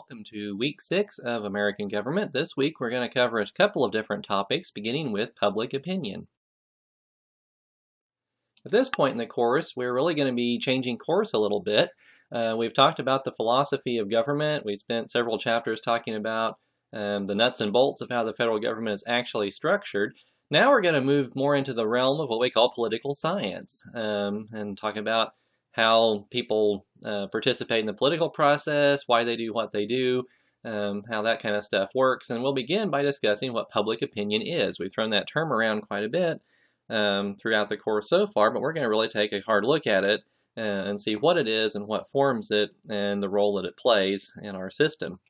welcome to week 6 of American Government. This week we're going to cover a couple of different topics, beginning with public opinion. At this point in the course, we're really going to be changing course a little bit. We've talked about the philosophy of government. We spent several chapters talking about the nuts and bolts of how the federal government is actually structured. Now we're going to move more into the realm of what we call political science and talk about how people participate in the political process, why they do what they do, how that kind of stuff works. And we'll begin by discussing what public opinion is. We've thrown that term around quite a bit throughout the course so far, but we're going to really take a hard look at it and see what it is and what forms it and the role that it plays in our system.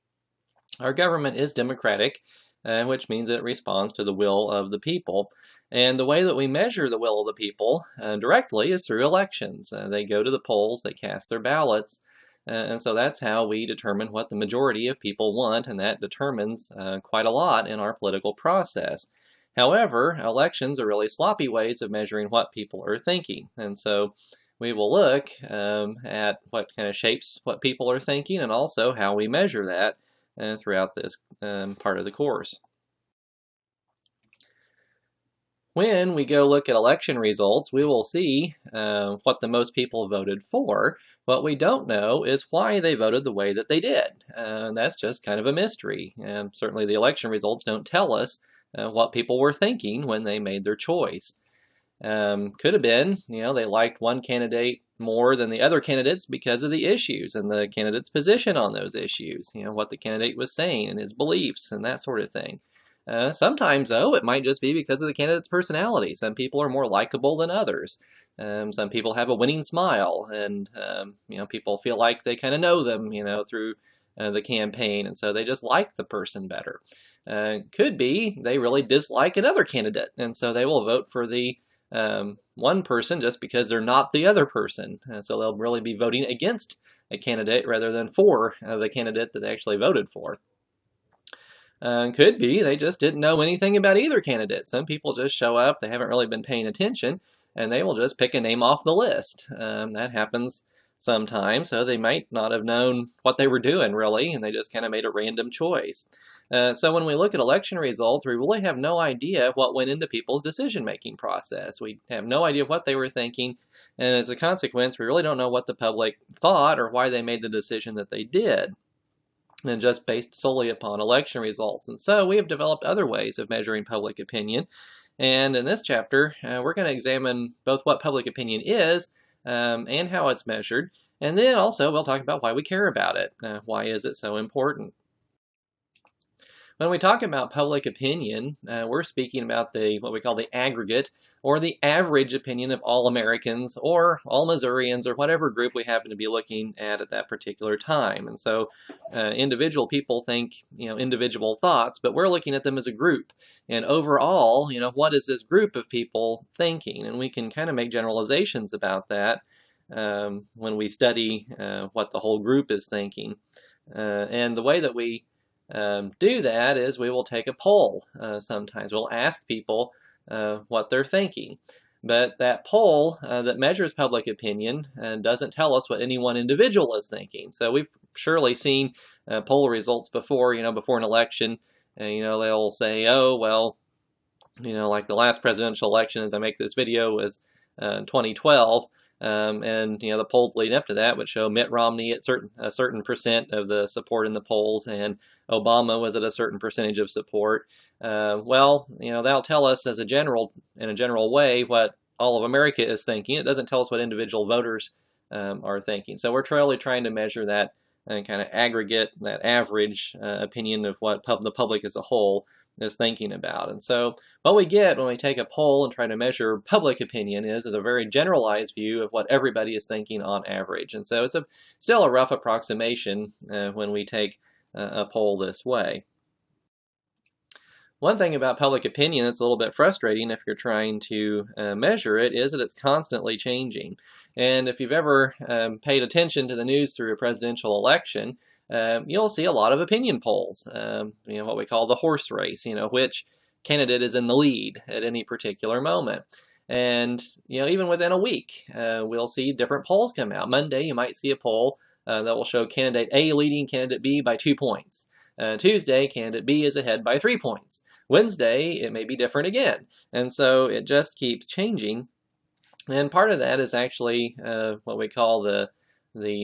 Our government is democratic, which means it responds to the will of the people. And the way that we measure the will of the people directly is through elections. They go to the polls, they cast their ballots, and so that's how we determine what the majority of people want, and that determines quite a lot in our political process. However, elections are really sloppy ways of measuring what people are thinking, and so we will look at what kind of shapes what people are thinking and also how we measure that throughout this part of the course. When we go look at election results, we will see what the most people voted for. What we don't know is why they voted the way that they did. That's just kind of a mystery. Certainly the election results don't tell us what people were thinking when they made their choice. Could have been, they liked one candidate more than the other candidates because of the issues and the candidate's position on those issues, what the candidate was saying and his beliefs and that sort of thing. Sometimes, though, it might just be because of the candidate's personality. Some people are more likable than others. Some people have a winning smile, and people feel like they kind of know them, through the campaign, and so they just like the person better. Could be they really dislike another candidate, and so they will vote for the one person just because they're not the other person. So they'll really be voting against a candidate rather than for the candidate that they actually voted for. Could be they just didn't know anything about either candidate. Some people just show up, they haven't really been paying attention, and they will just pick a name off the list. That happens sometimes, so they might not have known what they were doing really, and they just kind of made a random choice. So when we look at election results, we really have no idea what went into people's decision-making process. We have no idea what they were thinking, and as a consequence, we really don't know what the public thought or why they made the decision that they did, and just based solely upon election results. And so we have developed other ways of measuring public opinion. And in this chapter, we're going to examine both what public opinion is and how it's measured. And then also we'll talk about why we care about it. Why is it so important? When we talk about public opinion, we're speaking about what we call the aggregate or the average opinion of all Americans or all Missourians or whatever group we happen to be looking at that particular time. And so individual people think, individual thoughts, but we're looking at them as a group. And overall, what is this group of people thinking? And we can kind of make generalizations about that when we study what the whole group is thinking. And the way that we do that is we will take a poll. Sometimes we'll ask people what they're thinking. But that poll that measures public opinion doesn't tell us what any one individual is thinking. So we've surely seen poll results before, before an election. They'll say, oh, well, like the last presidential election as I make this video was 2012. And the polls leading up to that would show Mitt Romney at a certain percent of the support in the polls, and Obama was at a certain percentage of support. Well, that'll tell us in a general way what all of America is thinking. It doesn't tell us what individual voters are thinking. So we're really trying to measure that kind of aggregate, that average opinion of what the public as a whole is thinking about. And so what we get when we take a poll and try to measure public opinion is a very generalized view of what everybody is thinking on average. And so it's still a rough approximation when we take a poll this way. One thing about public opinion that's a little bit frustrating if you're trying to measure it is that it's constantly changing. And if you've ever paid attention to the news through a presidential election, you'll see a lot of opinion polls, what we call the horse race, which candidate is in the lead at any particular moment. And, even within a week, we'll see different polls come out. Monday, you might see a poll that will show candidate A leading candidate B by 2 points. Tuesday, candidate B is ahead by 3 points. Wednesday, it may be different again. And so it just keeps changing. And part of that is actually what we call the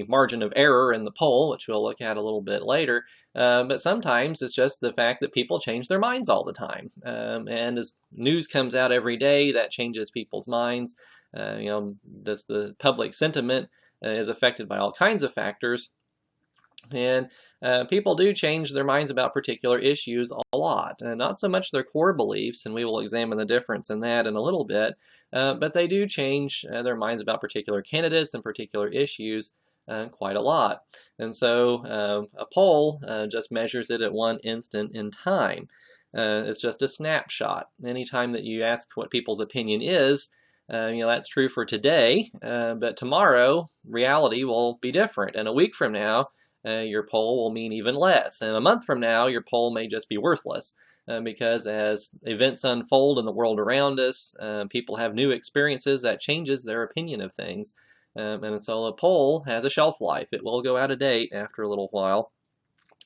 margin of error in the poll, which we'll look at a little bit later. But sometimes it's just the fact that people change their minds all the time. And as news comes out every day, that changes people's minds. Does the public sentiment is affected by all kinds of factors. And people do change their minds about particular issues a lot. Not so much their core beliefs, and we will examine the difference in that in a little bit, but they do change their minds about particular candidates and particular issues quite a lot. And so a poll just measures it at one instant in time. It's just a snapshot. Anytime that you ask what people's opinion is, that's true for today, but tomorrow reality will be different. And a week from now, your poll will mean even less. And a month from now, your poll may just be worthless because as events unfold in the world around us, people have new experiences that changes their opinion of things. And so a poll has a shelf life. It will go out of date after a little while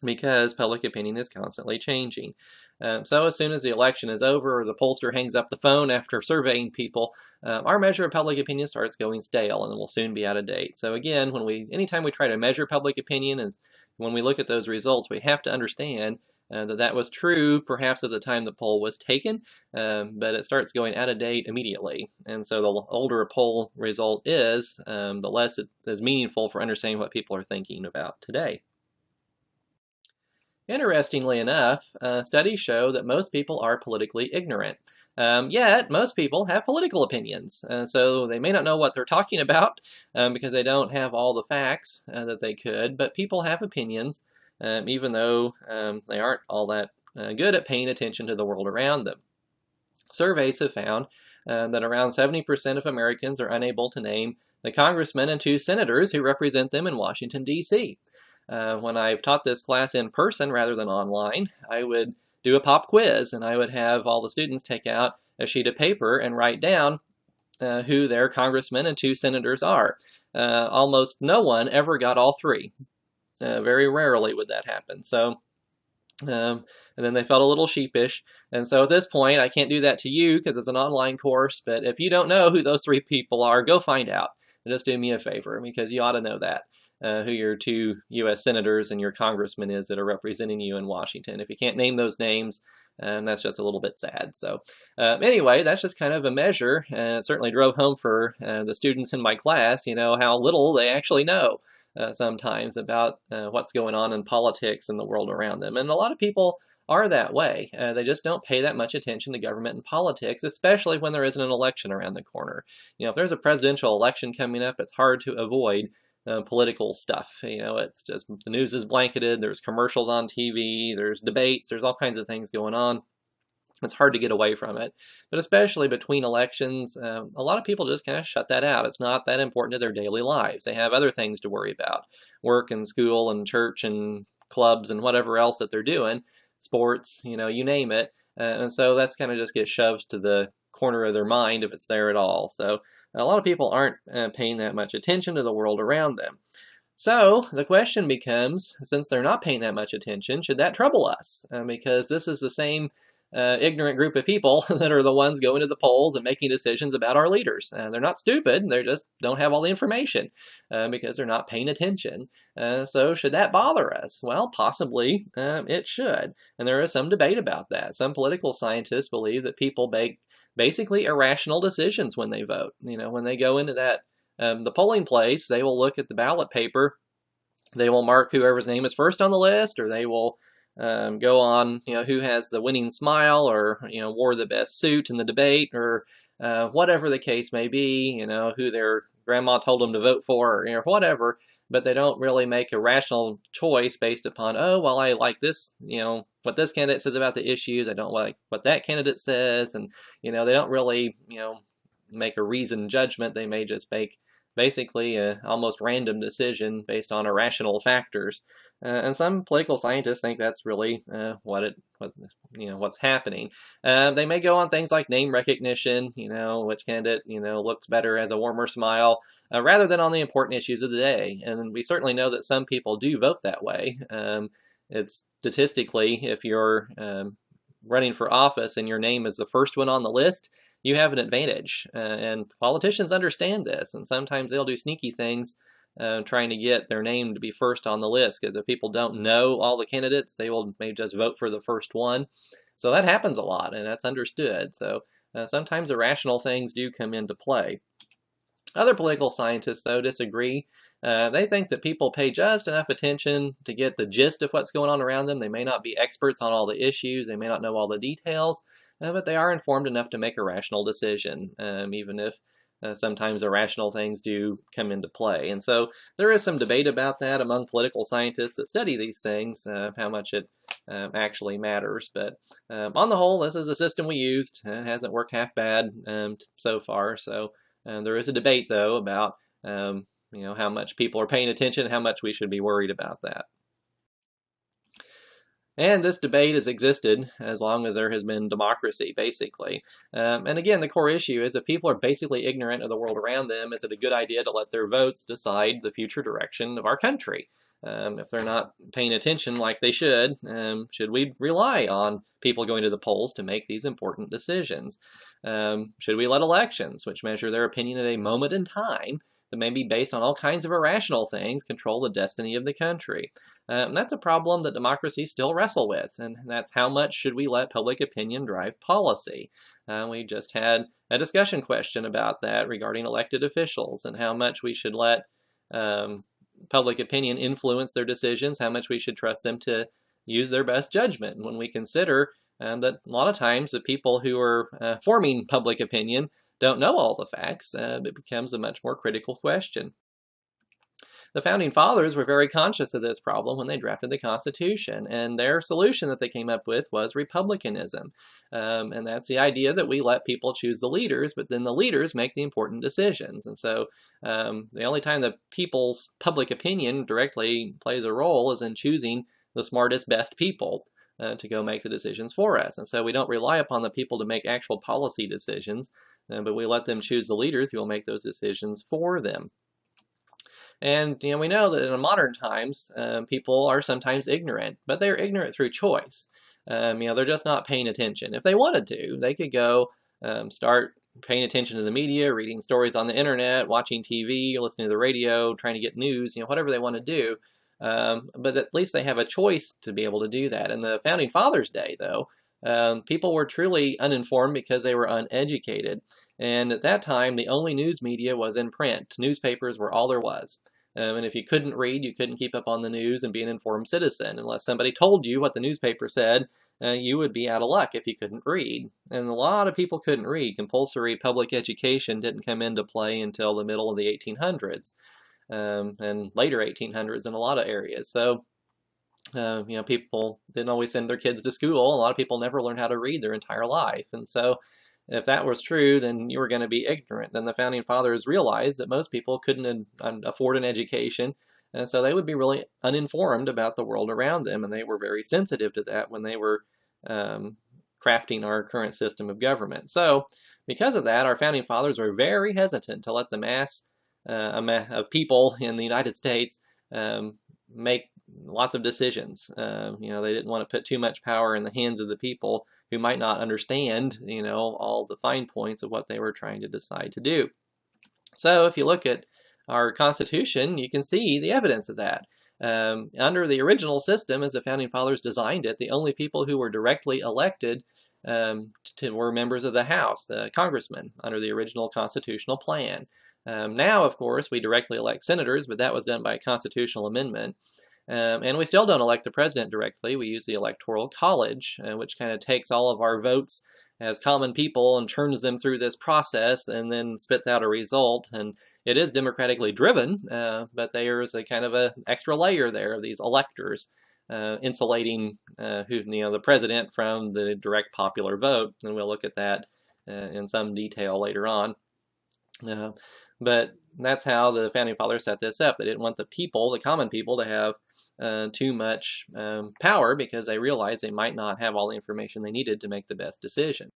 because public opinion is constantly changing. So as soon as the election is over or the pollster hangs up the phone after surveying people, our measure of public opinion starts going stale and will soon be out of date. So again, anytime we try to measure public opinion, and when we look at those results, we have to understand that was true perhaps at the time the poll was taken, but it starts going out of date immediately. And so the older a poll result is, the less it is meaningful for understanding what people are thinking about today. Interestingly enough, studies show that most people are politically ignorant. Yet, most people have political opinions. So they may not know what they're talking about because they don't have all the facts that they could, but people have opinions, even though they aren't all that good at paying attention to the world around them. Surveys have found that around 70% of Americans are unable to name the congressmen and 2 senators who represent them in Washington, D.C. When I taught this class in person rather than online, I would do a pop quiz, and I would have all the students take out a sheet of paper and write down who their congressmen and 2 senators are. Almost no one ever got all 3. Very rarely would that happen. So, and then they felt a little sheepish. And so at this point, I can't do that to you because it's an online course, but if you don't know who those 3 people are, go find out. And just do me a favor because you ought to know that. Who your 2 U.S. senators and your congressman is that are representing you in Washington. If you can't name those names, that's just a little bit sad. So anyway, that's just kind of a measure. It certainly drove home for the students in my class, how little they actually know sometimes about what's going on in politics and the world around them. And a lot of people are that way. They just don't pay that much attention to government and politics, especially when there isn't an election around the corner. If there's a presidential election coming up, it's hard to avoid political stuff. It's just the news is blanketed. There's commercials on TV. There's debates. There's all kinds of things going on. It's hard to get away from it. But especially between elections, a lot of people just kind of shut that out. It's not that important to their daily lives. They have other things to worry about. Work and school and church and clubs and whatever else that they're doing. Sports, you name it. And so that's kind of just gets shoved to the corner of their mind if it's there at all. So a lot of people aren't paying that much attention to the world around them. So the question becomes, since they're not paying that much attention, should that trouble us? Because this is the same ignorant group of people that are the ones going to the polls and making decisions about our leaders. They're not stupid, they just don't have all the information because they're not paying attention. So should that bother us? Well, possibly it should. And there is some debate about that. Some political scientists believe that people make basically irrational decisions when they vote. When they go into that the polling place, they will look at the ballot paper, they will mark whoever's name is first on the list, or they will go on, who has the winning smile, or wore the best suit in the debate, or whatever the case may be, who their grandma told them to vote for, or whatever. But they don't really make a rational choice based upon, oh, well, I like this, what this candidate says about the issues. I don't like what that candidate says, and they don't really, make a reasoned judgment. They may just make basically an almost random decision based on irrational factors. And some political scientists think that's really what's happening. They may go on things like name recognition, which candidate looks better as a warmer smile, rather than on the important issues of the day. And we certainly know that some people do vote that way. It's statistically, if you're running for office and your name is the first one on the list, you have an advantage. And politicians understand this, and sometimes they'll do sneaky things trying to get their name to be first on the list, because if people don't know all the candidates, they will maybe just vote for the first one. So that happens a lot, and that's understood. So sometimes irrational things do come into play. Other political scientists, though, disagree. They think that people pay just enough attention to get the gist of what's going on around them. They may not be experts on all the issues, they may not know all the details, but they are informed enough to make a rational decision, even if sometimes irrational things do come into play. And so there is some debate about that among political scientists that study these things, how much it actually matters. But on the whole, this is a system we used. It hasn't worked half bad so far. So there is a debate, though, about how much people are paying attention, how much we should be worried about that. And this debate has existed as long as there has been democracy, basically. And again, the core issue is if people are basically ignorant of the world around them, is it a good idea to let their votes decide the future direction of our country? If they're not paying attention like they should we rely on people going to the polls to make these important decisions? Should we let elections, which measure their opinion at a moment in time, that may be based on all kinds of irrational things, control the destiny of the country? And that's a problem that democracies still wrestle with, and that's how much should we let public opinion drive policy? We just had a discussion question about that regarding elected officials and how much we should let public opinion influence their decisions, how much we should trust them to use their best judgment. When we consider that a lot of times the people who are forming public opinion don't know all the facts, it becomes a much more critical question. The Founding Fathers were very conscious of this problem when they drafted the Constitution, and their solution that they came up with was republicanism. And that's the idea that we let people choose the leaders, but then the leaders make the important decisions. And so the only time the people's public opinion directly plays a role is in choosing the smartest, best people to go make the decisions for us. And so we don't rely upon the people to make actual policy decisions, but we let them choose the leaders who will make those decisions for them. And we know that in modern times, people are sometimes ignorant, but they're ignorant through choice. They're just not paying attention. If they wanted to, they could go start paying attention to the media, reading stories on the internet, watching TV, listening to the radio, trying to get news, whatever they want to do. But at least they have a choice to be able to do that. In the Founding Fathers' day, though, people were truly uninformed because they were uneducated. And at that time, the only news media was in print. Newspapers were all there was. And if you couldn't read, you couldn't keep up on the news and be an informed citizen. Unless somebody told you what the newspaper said, you would be out of luck if you couldn't read. And a lot of people couldn't read. Compulsory public education didn't come into play until the middle of the 1800s, and later 1800s in a lot of areas. So people didn't always send their kids to school. A lot of people never learned how to read their entire life. And so if that was true, then you were going to be ignorant. And the Founding Fathers realized that most people couldn't afford an education, and so they would be really uninformed about the world around them, and they were very sensitive to that when they were crafting our current system of government. So because of that, our Founding Fathers were very hesitant to let the mass of people in the United States make lots of decisions. They didn't want to put too much power in the hands of the people who might not understand, all the fine points of what they were trying to decide to do. So if you look at our Constitution, you can see the evidence of that. Under the original system, as the Founding Fathers designed it, the only people who were directly elected were members of the House, the congressmen, under the original constitutional plan. Now, of course, we directly elect senators, but that was done by a constitutional amendment. And we still don't elect the president directly. We use the Electoral College, which kind of takes all of our votes as common people and churns them through this process and then spits out a result. And it is democratically driven, but there's a kind of an extra layer there of these electors insulating the president from the direct popular vote. And we'll look at that in some detail later on. But that's how the Founding Fathers set this up. They didn't want the people, the common people, to have too much power because they realized they might not have all the information they needed to make the best decision.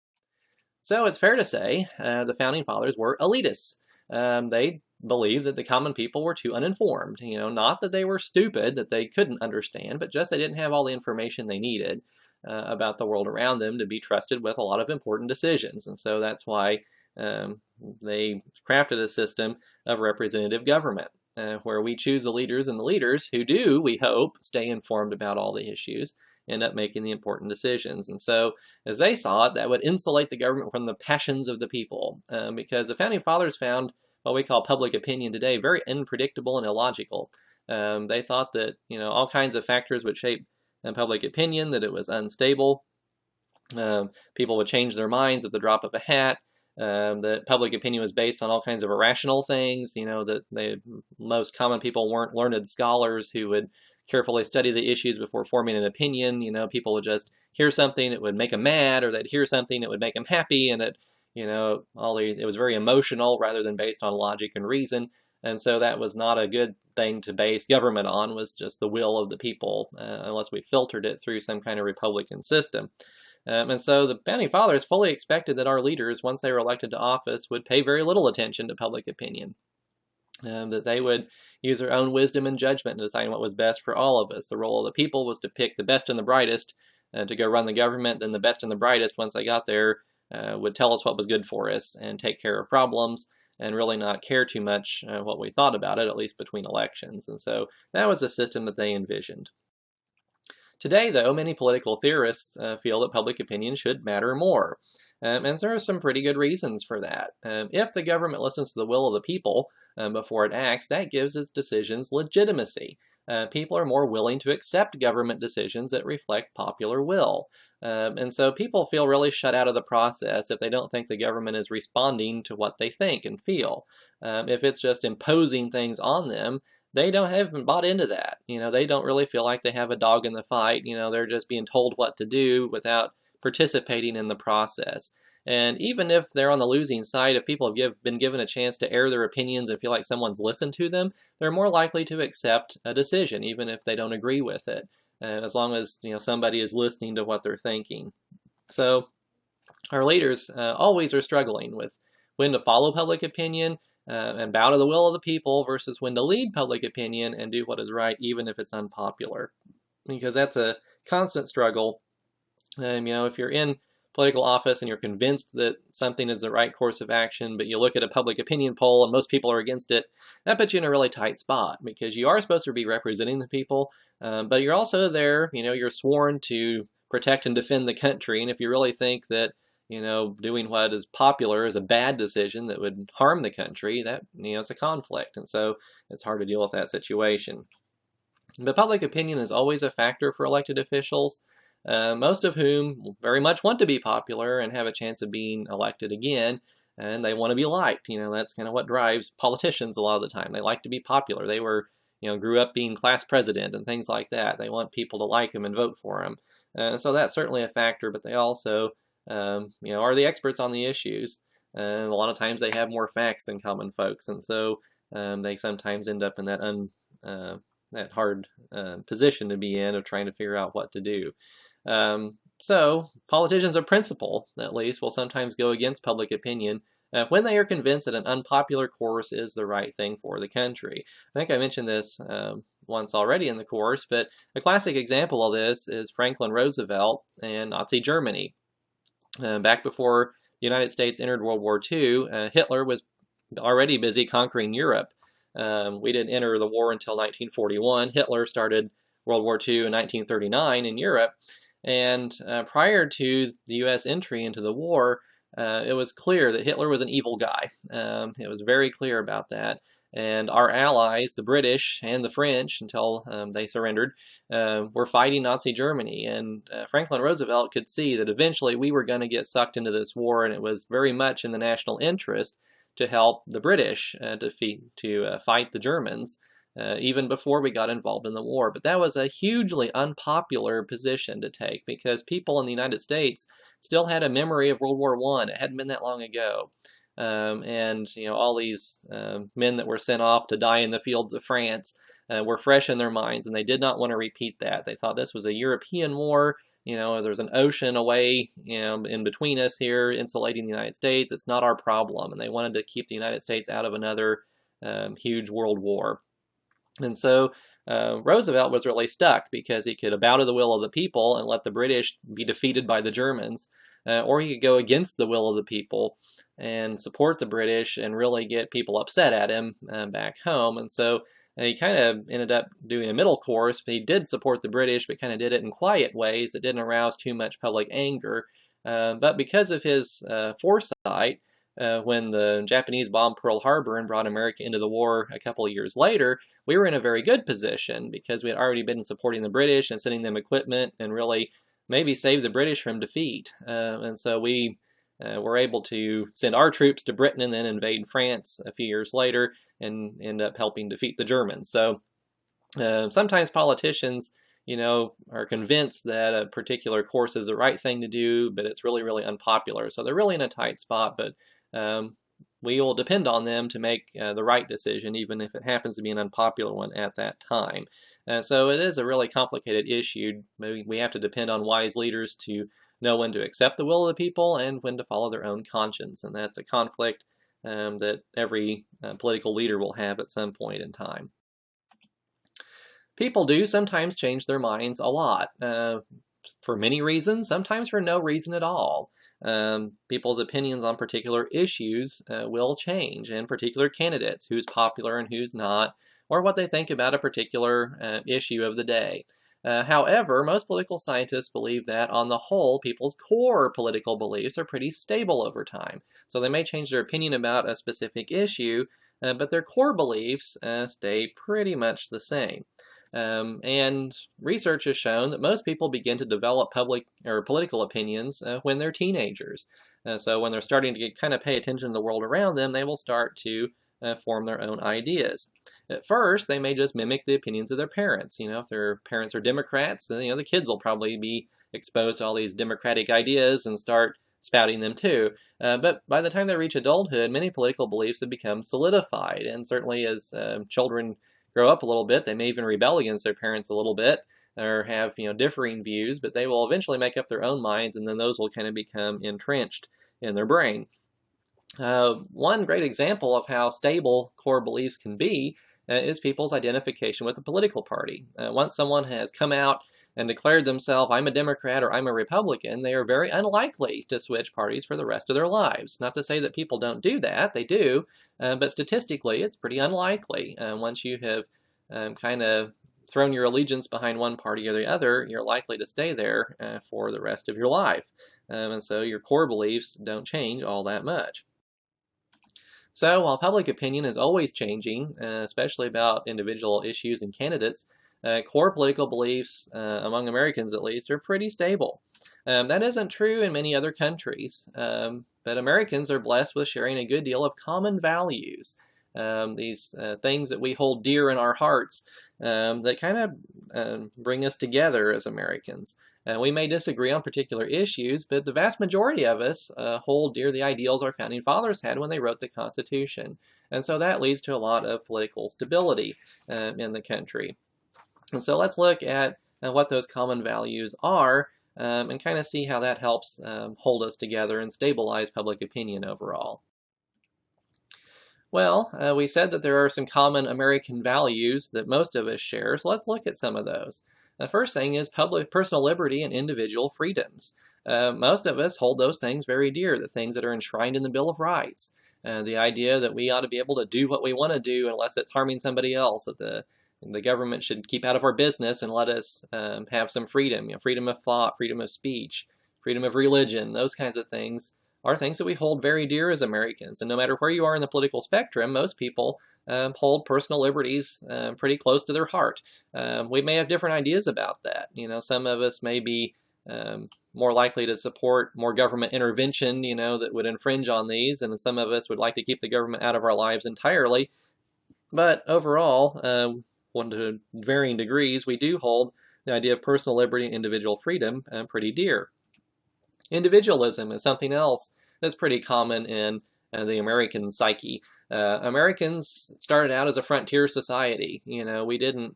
So it's fair to say the Founding Fathers were elitists. They believed that the common people were too uninformed. Not that they were stupid, that they couldn't understand, but just they didn't have all the information they needed about the world around them to be trusted with a lot of important decisions. And so that's why they crafted a system of representative government where we choose the leaders, and the leaders who do, we hope, stay informed about all the issues, end up making the important decisions. And so, as they saw it, that would insulate the government from the passions of the people, because the Founding Fathers found what we call public opinion today very unpredictable and illogical. They thought that all kinds of factors would shape public opinion, that it was unstable. People would change their minds at the drop of a hat. That public opinion was based on all kinds of irrational things, that most common people weren't learned scholars who would carefully study the issues before forming an opinion. People would just hear something, it would make them mad, or they'd hear something, it would make them happy, and it was very emotional rather than based on logic and reason. And so that was not a good thing to base government on, was just the will of the people, unless we filtered it through some kind of Republican system. And so the Founding Fathers fully expected that our leaders, once they were elected to office, would pay very little attention to public opinion. That they would use their own wisdom and judgment in deciding what was best for all of us. The role of the people was to pick the best and the brightest to go run the government. Then the best and the brightest, once they got there, would tell us what was good for us and take care of problems and really not care too much what we thought about it, at least between elections. And so that was a system that they envisioned. Today, though, many political theorists feel that public opinion should matter more. And there are some pretty good reasons for that. If the government listens to the will of the people before it acts, that gives its decisions legitimacy. People are more willing to accept government decisions that reflect popular will. And so people feel really shut out of the process if they don't think the government is responding to what they think and feel. If it's just imposing things on them, they haven't bought into that. They don't really feel like they have a dog in the fight. They're just being told what to do without participating in the process. And even if they're on the losing side, if people have been given a chance to air their opinions and feel like someone's listened to them, they're more likely to accept a decision, even if they don't agree with it, as long as somebody is listening to what they're thinking. So our leaders always are struggling with when to follow public opinion and bow to the will of the people versus when to lead public opinion and do what is right, even if it's unpopular. Because that's a constant struggle. If you're in political office and you're convinced that something is the right course of action, but you look at a public opinion poll and most people are against it, that puts you in a really tight spot because you are supposed to be representing the people, but you're also there, you're sworn to protect and defend the country. And if you really think that doing what is popular is a bad decision that would harm the country, that, it's a conflict. And so it's hard to deal with that situation. But public opinion is always a factor for elected officials, most of whom very much want to be popular and have a chance of being elected again. And they want to be liked. That's kind of what drives politicians a lot of the time. They like to be popular. They grew up being class president and things like that. They want people to like them and vote for them. So that's certainly a factor, but they also are the experts on the issues. And a lot of times they have more facts than common folks. And so they sometimes end up in that hard position to be in of trying to figure out what to do. So politicians of principle, at least, will sometimes go against public opinion when they are convinced that an unpopular course is the right thing for the country. I think I mentioned this once already in the course, but a classic example of this is Franklin Roosevelt and Nazi Germany. Back before the United States entered World War II, Hitler was already busy conquering Europe. We didn't enter the war until 1941. Hitler started World War II in 1939 in Europe. And prior to the U.S. entry into the war, it was clear that Hitler was an evil guy. It was very clear about that. And our allies, the British and the French, until they surrendered, were fighting Nazi Germany. And Franklin Roosevelt could see that eventually we were going to get sucked into this war, and it was very much in the national interest to help the British to fight the Germans, even before we got involved in the war. But that was a hugely unpopular position to take because people in the United States still had a memory of World War I. It hadn't been that long ago. and all these men that were sent off to die in the fields of France were fresh in their minds, and they did not want to repeat that. They thought this was a European war. There's an ocean away, in between us here, insulating the United States. It's not our problem, and they wanted to keep the United States out of another huge world war. And so Roosevelt was really stuck because he could bow to the will of the people and let the British be defeated by the Germans, or he could go against the will of the people and support the British and really get people upset at him back home. And so he kind of ended up doing a middle course. He did support the British, but kind of did it in quiet ways that didn't arouse too much public anger. But because of his foresight, when the Japanese bombed Pearl Harbor and brought America into the war a couple of years later, we were in a very good position because we had already been supporting the British and sending them equipment and really maybe save the British from defeat. And so we were able to send our troops to Britain and then invade France a few years later and end up helping defeat the Germans. So sometimes politicians are convinced that a particular course is the right thing to do, but it's really, really unpopular. So they're really in a tight spot, but we will depend on them to make the right decision, even if it happens to be an unpopular one at that time. So it is a really complicated issue. We have to depend on wise leaders to know when to accept the will of the people and when to follow their own conscience. And that's a conflict that every political leader will have at some point in time. People do sometimes change their minds a lot, for many reasons, sometimes for no reason at all. People's opinions on particular issues will change, and particular candidates, who's popular and who's not, or what they think about a particular issue of the day. However, most political scientists believe that, on the whole, people's core political beliefs are pretty stable over time. So they may change their opinion about a specific issue, but their core beliefs stay pretty much the same. And research has shown that most people begin to develop public or political opinions when they're teenagers. So when they're starting to kind of pay attention to the world around them, they will start to form their own ideas. At first, they may just mimic the opinions of their parents. If their parents are Democrats, then the kids will probably be exposed to all these Democratic ideas and start spouting them too. But by the time they reach adulthood, many political beliefs have become solidified, and certainly as children grow up a little bit, they may even rebel against their parents a little bit or have differing views, but they will eventually make up their own minds, and then those will kind of become entrenched in their brain. One great example of how stable core beliefs can be is people's identification with a political party. Once someone has come out and declared themselves, I'm a Democrat or I'm a Republican, they are very unlikely to switch parties for the rest of their lives. Not to say that people don't do that, they do, but statistically it's pretty unlikely. Once you have kind of thrown your allegiance behind one party or the other, you're likely to stay there for the rest of your life. And so your core beliefs don't change all that much. So while public opinion is always changing, especially about individual issues and candidates, core political beliefs, among Americans at least, are pretty stable. That isn't true in many other countries, but Americans are blessed with sharing a good deal of common values, these things that we hold dear in our hearts that kind of bring us together as Americans. We may disagree on particular issues, but the vast majority of us hold dear the ideals our founding fathers had when they wrote the Constitution. And so that leads to a lot of political stability in the country. And so let's look at what those common values are and kind of see how that helps hold us together and stabilize public opinion overall. Well, we said that there are some common American values that most of us share, so let's look at some of those. The first thing is personal liberty and individual freedoms. Most of us hold those things very dear, the things that are enshrined in the Bill of Rights. The idea that we ought to be able to do what we want to do unless it's harming somebody else, that the government should keep out of our business and let us have some freedom, freedom of thought, freedom of speech, freedom of religion, those kinds of things are things that we hold very dear as Americans. And no matter where you are in the political spectrum, most people hold personal liberties pretty close to their heart. We may have different ideas about that. Some of us may be more likely to support more government intervention, that would infringe on these, and some of us would like to keep the government out of our lives entirely. But overall, to varying degrees, we do hold the idea of personal liberty and individual freedom pretty dear. Individualism is something else that's pretty common in the American psyche. Americans started out as a frontier society. We didn't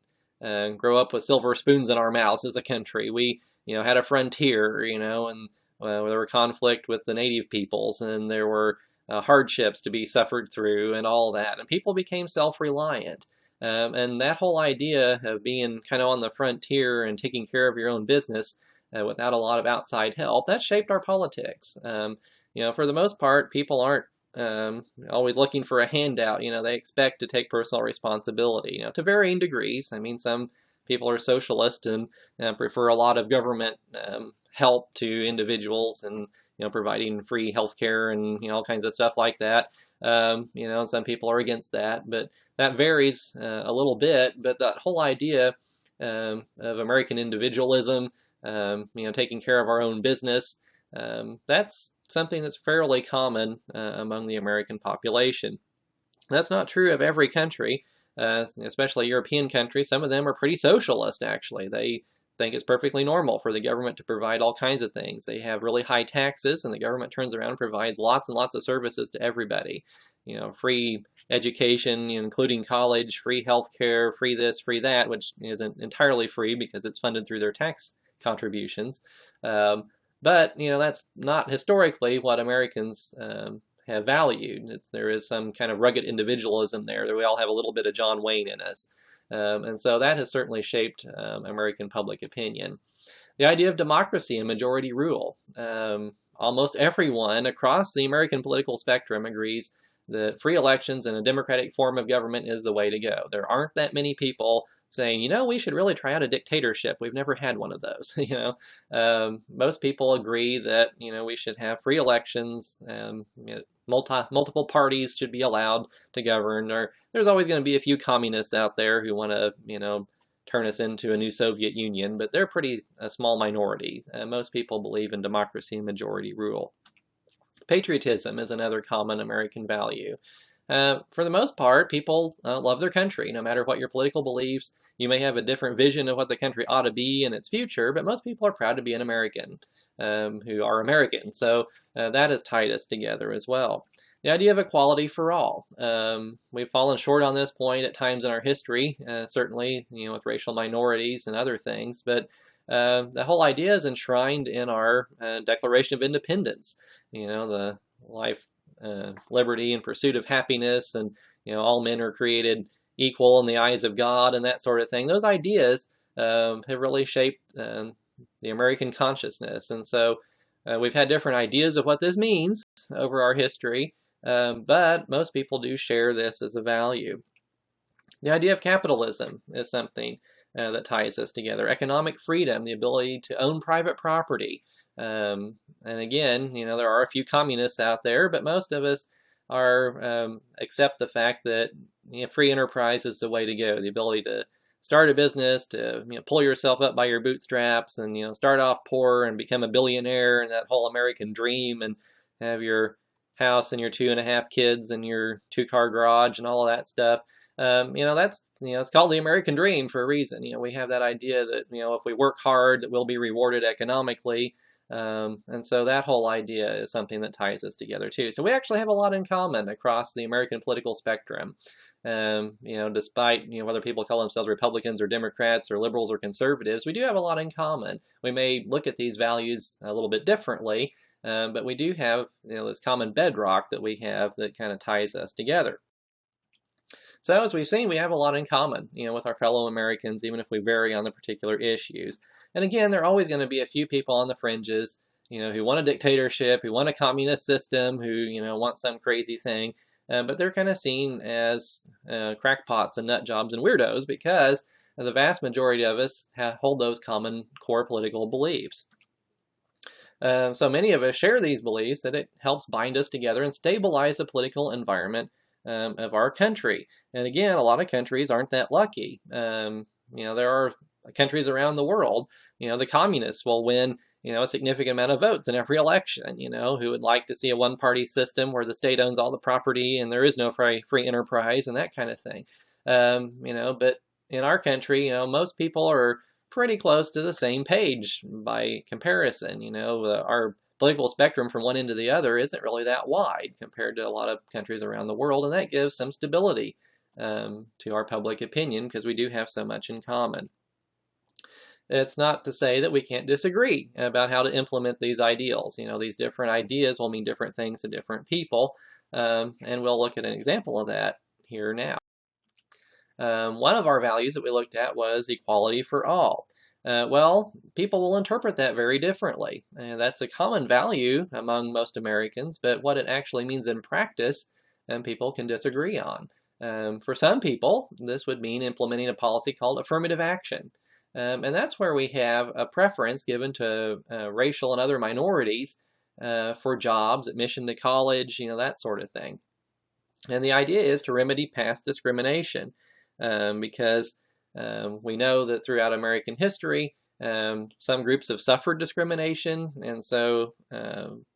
grow up with silver spoons in our mouths as a country. We, had a frontier, and there were conflict with the native peoples, and there were hardships to be suffered through and all that. And people became self-reliant. And that whole idea of being kind of on the frontier and taking care of your own business without a lot of outside help, that shaped our politics. For the most part, people aren't always looking for a handout. They expect to take personal responsibility, to varying degrees. I mean, some people are socialist and prefer a lot of government help to individuals and providing free healthcare and all kinds of stuff like that. Some people are against that, but that varies a little bit. But that whole idea of American individualism, taking care of our own business, that's something that's fairly common among the American population. That's not true of every country, especially European countries. Some of them are pretty socialist, actually. They think it's perfectly normal for the government to provide all kinds of things. They have really high taxes, and the government turns around and provides lots and lots of services to everybody. Free education, including college, free health care, free this, free that, which isn't entirely free because it's funded through their tax contributions. But, that's not historically what Americans have valued. There is some kind of rugged individualism there, that we all have a little bit of John Wayne in us. And so that has certainly shaped American public opinion. The idea of democracy and majority rule. Almost everyone across the American political spectrum agrees that free elections and a democratic form of government is the way to go. There aren't that many people saying, we should really try out a dictatorship. We've never had one of those. Most people agree that, we should have free elections. Multiple parties should be allowed to govern. Or there's always going to be a few communists out there who want to, turn us into a new Soviet Union, but they're a small minority. Most people believe in democracy and majority rule. Patriotism is another common American value. For the most part, people love their country, no matter what your political beliefs. You may have a different vision of what the country ought to be in its future, but most people are proud to be an American, who are American. So that has tied us together as well. The idea of equality for all. We've fallen short on this point at times in our history, certainly, with racial minorities and other things, but the whole idea is enshrined in our Declaration of Independence. The life, liberty, and pursuit of happiness, and all men are created equal in the eyes of God, and that sort of thing. Those ideas have really shaped the American consciousness, and so we've had different ideas of what this means over our history, but most people do share this as a value. The idea of capitalism is something that ties us together. Economic freedom, the ability to own private property. And again, there are a few communists out there, but most of us accept the fact that free enterprise is the way to go. The ability to start a business, to pull yourself up by your bootstraps, and start off poor and become a billionaire, and that whole American dream, and have your house and your 2.5 kids and your 2-car garage and all of that stuff. That's, it's called the American dream for a reason. We have that idea that, if we work hard, that we'll be rewarded economically. And so that whole idea is something that ties us together too. So we actually have a lot in common across the American political spectrum. Despite, whether people call themselves Republicans or Democrats or liberals or conservatives, we do have a lot in common. We may look at these values a little bit differently, but we do have, this common bedrock that we have that kind of ties us together. So as we've seen, we have a lot in common, with our fellow Americans, even if we vary on the particular issues. And again, there are always going to be a few people on the fringes, who want a dictatorship, who want a communist system, who, want some crazy thing. But they're kind of seen as crackpots and nut jobs and weirdos because the vast majority of us hold those common core political beliefs. So many of us share these beliefs that it helps bind us together and stabilize the political environment of our country. And again, a lot of countries aren't that lucky. There are countries around the world, the communists will win, a significant amount of votes in every election, who would like to see a one-party system where the state owns all the property and there is no free enterprise and that kind of thing. But in our country, most people are pretty close to the same page by comparison. Our political spectrum from one end to the other isn't really that wide compared to a lot of countries around the world, and that gives some stability to our public opinion because we do have so much in common. It's not to say that we can't disagree about how to implement these ideals. These different ideas will mean different things to different people, and we'll look at an example of that here now. One of our values that we looked at was equality for all. Well, people will interpret that very differently. That's a common value among most Americans, but what it actually means in practice, people can disagree on. For some people, this would mean implementing a policy called affirmative action. And that's where we have a preference given to racial and other minorities for jobs, admission to college, that sort of thing. And the idea is to remedy past discrimination because we know that throughout American history, some groups have suffered discrimination, and so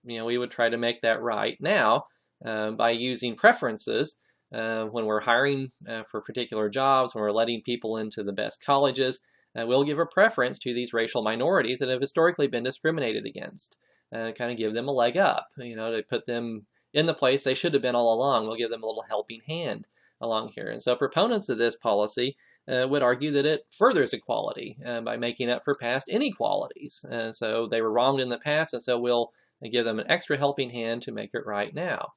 we would try to make that right now by using preferences when we're hiring for particular jobs, when we're letting people into the best colleges. We'll give a preference to these racial minorities that have historically been discriminated against, kind of give them a leg up, to put them in the place they should have been all along. We'll give them a little helping hand along here. And so proponents of this policy would argue that it furthers equality by making up for past inequalities. So they were wronged in the past, and so we'll give them an extra helping hand to make it right now.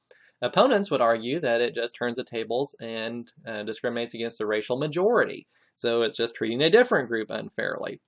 Opponents would argue that it just turns the tables and discriminates against the racial majority. So it's just treating a different group unfairly.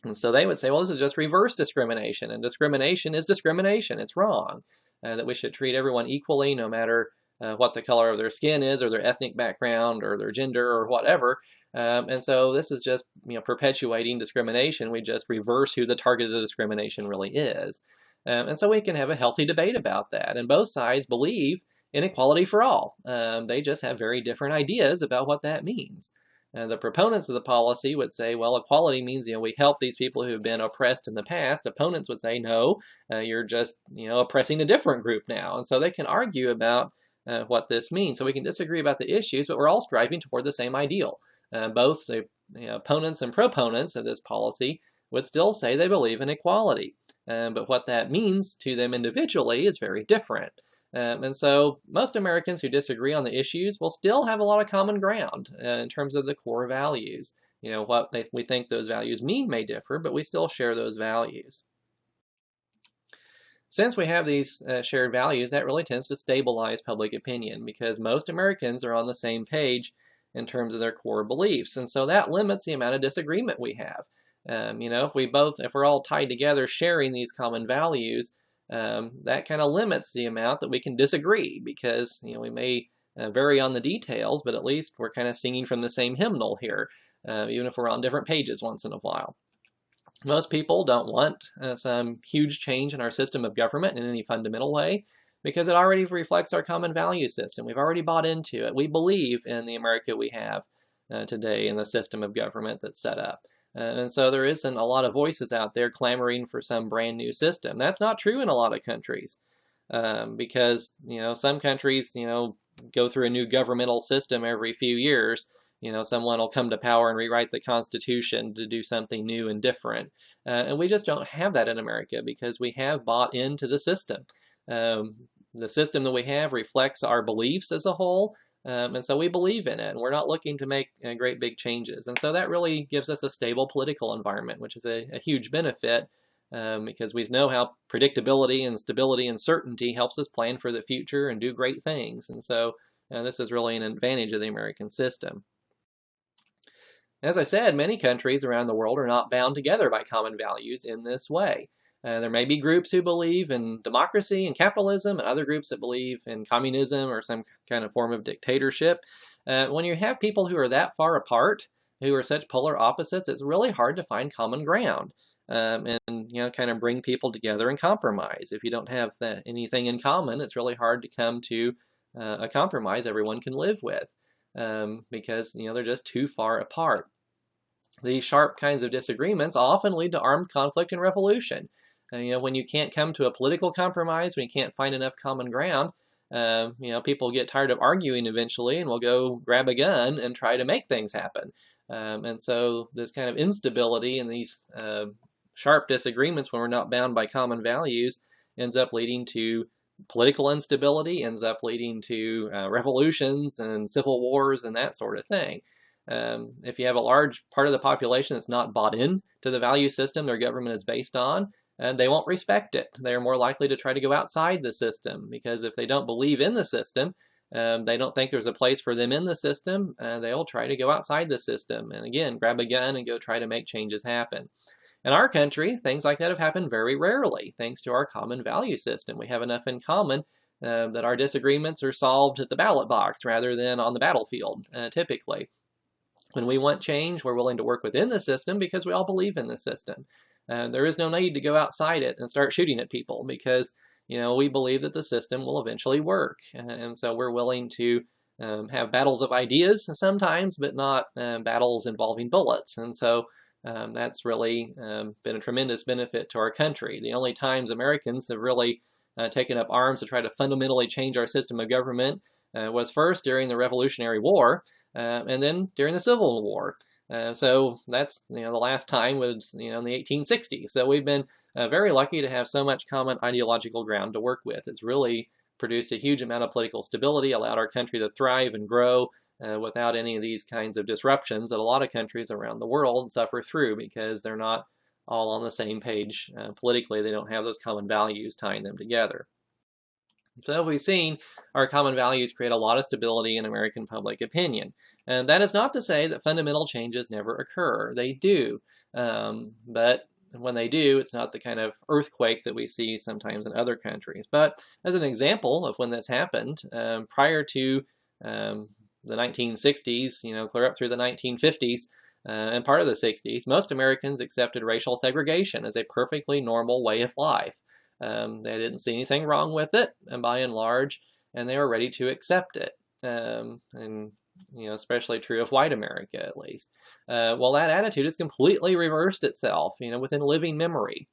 And so they would say, well, this is just reverse discrimination, and discrimination is discrimination. It's wrong. That we should treat everyone equally, no matter what the color of their skin is, or their ethnic background, or their gender, or whatever. And so this is just perpetuating discrimination. We just reverse who the target of the discrimination really is. And so we can have a healthy debate about that. And both sides believe in equality for all. They just have very different ideas about what that means. The proponents of the policy would say, well, equality means, we help these people who have been oppressed in the past. Opponents would say, no, you're just, oppressing a different group now. And so they can argue about what this means. So we can disagree about the issues, but we're all striving toward the same ideal. Both the opponents and proponents of this policy would still say they believe in equality. But what that means to them individually is very different. And so most Americans who disagree on the issues will still have a lot of common ground in terms of the core values. What we think those values mean may differ, but we still share those values. Since we have these shared values, that really tends to stabilize public opinion because most Americans are on the same page in terms of their core beliefs. And so that limits the amount of disagreement we have. If we're all tied together sharing these common values, that kind of limits the amount that we can disagree because we may vary on the details, but at least we're kind of singing from the same hymnal here, even if we're on different pages once in a while. Most people don't want some huge change in our system of government in any fundamental way because it already reflects our common value system. We've already bought into it. We believe in the America we have today in the system of government that's set up. And so there isn't a lot of voices out there clamoring for some brand new system. That's not true in a lot of countries because, some countries, go through a new governmental system every few years. Someone will come to power and rewrite the Constitution to do something new and different. And we just don't have that in America because we have bought into the system. The system that we have reflects our beliefs as a whole. And so we believe in it, and we're not looking to make great big changes. And so that really gives us a stable political environment, which is a huge benefit because we know how predictability and stability and certainty helps us plan for the future and do great things. And so this is really an advantage of the American system. As I said, many countries around the world are not bound together by common values in this way. There may be groups who believe in democracy and capitalism and other groups that believe in communism or some kind of form of dictatorship. When you have people who are that far apart, who are such polar opposites, it's really hard to find common ground and kind of bring people together and compromise. If you don't have anything in common, it's really hard to come to a compromise everyone can live with because they're just too far apart. These sharp kinds of disagreements often lead to armed conflict and revolution. When you can't come to a political compromise, when you can't find enough common ground, people get tired of arguing eventually and will go grab a gun and try to make things happen. And so this kind of instability and these sharp disagreements when we're not bound by common values ends up leading to political instability, ends up leading to revolutions and civil wars and that sort of thing. If you have a large part of the population that's not bought in to the value system their government is based on, they won't respect it. They're more likely to try to go outside the system, because if they don't believe in the system, they don't think there's a place for them in the system, they'll try to go outside the system and again grab a gun and go try to make changes happen. In our country, things like that have happened very rarely, thanks to our common value system. We have enough in common that our disagreements are solved at the ballot box rather than on the battlefield, typically. When we want change, we're willing to work within the system because we all believe in the system. There is no need to go outside it and start shooting at people, because we believe that the system will eventually work. And so we're willing to have battles of ideas sometimes, but not battles involving bullets. And so that's really been a tremendous benefit to our country. The only times Americans have really taken up arms to try to fundamentally change our system of government was first during the Revolutionary War, and then during the Civil War. So that's the last time was in the 1860s. So we've been very lucky to have so much common ideological ground to work with. It's really produced a huge amount of political stability, allowed our country to thrive and grow without any of these kinds of disruptions that a lot of countries around the world suffer through, because they're not all on the same page politically. They don't have those common values tying them together. So we've seen our common values create a lot of stability in American public opinion. And that is not to say that fundamental changes never occur. They do. But when they do, it's not the kind of earthquake that we see sometimes in other countries. But as an example of when this happened, prior to the 1960s, clear up through the 1950s, and part of the 60s, most Americans accepted racial segregation as a perfectly normal way of life. They didn't see anything wrong with it, and by and large, and they were ready to accept it. And especially true of white America, at least. Well, that attitude has completely reversed itself, within living memory.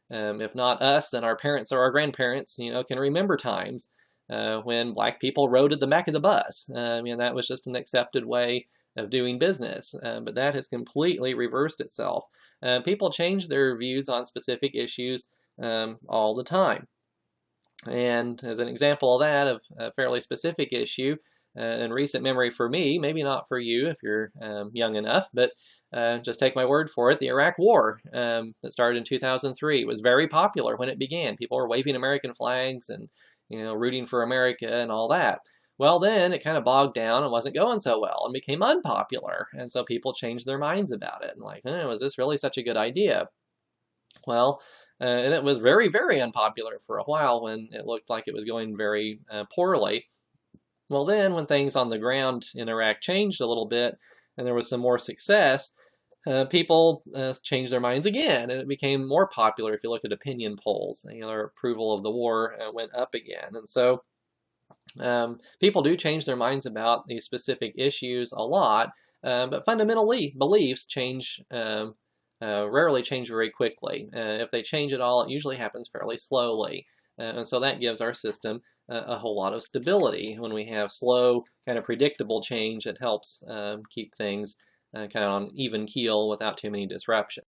If not us, then our parents or our grandparents, can remember times when black people rode at the back of the bus. That was just an accepted way of doing business, but that has completely reversed itself. People change their views on specific issues all the time. And as an example of that, of a fairly specific issue, in recent memory for me, maybe not for you if you're young enough, but just take my word for it, the Iraq War that started in 2003 was very popular when it began. People were waving American flags and rooting for America and all that. Well, then it kind of bogged down and wasn't going so well and became unpopular. And so people changed their minds about it and was this really such a good idea? Well, and it was very, very unpopular for a while when it looked like it was going very poorly. Well, then when things on the ground in Iraq changed a little bit and there was some more success, people changed their minds again, and it became more popular. If you look at opinion polls, their approval of the war went up again. And so people do change their minds about these specific issues a lot, but fundamentally beliefs change. Rarely change very quickly. If they change at all, it usually happens fairly slowly. And so that gives our system a whole lot of stability. When we have slow, kind of predictable change, it helps keep things kind of on even keel without too many disruptions.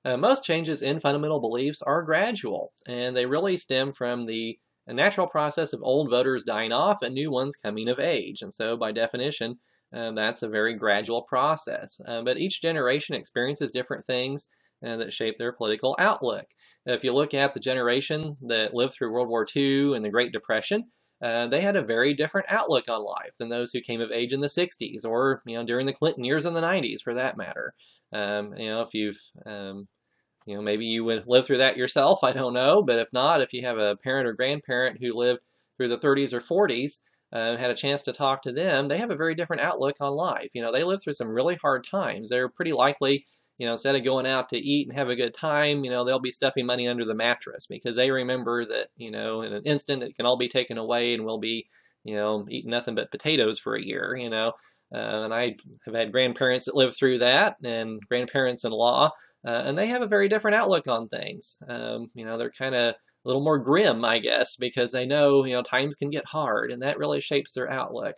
Most changes in fundamental beliefs are gradual, and they really stem from the natural process of old voters dying off and new ones coming of age. And so by definition, that's a very gradual process. But each generation experiences different things that shape their political outlook. If you look at the generation that lived through World War II and the Great Depression, they had a very different outlook on life than those who came of age in the 60s or during the Clinton years in the 90s, for that matter. If you've maybe you would live through that yourself, I don't know. But if not, if you have a parent or grandparent who lived through the 30s or 40s, had a chance to talk to them, they have a very different outlook on life. They lived through some really hard times. They're pretty likely, instead of going out to eat and have a good time, they'll be stuffing money under the mattress, because they remember that, in an instant it can all be taken away and we'll be, eating nothing but potatoes for a year, and I have had grandparents that lived through that, and grandparents-in-law, and they have a very different outlook on things. They're kind of a little more grim, I guess, because they know, times can get hard, and that really shapes their outlook.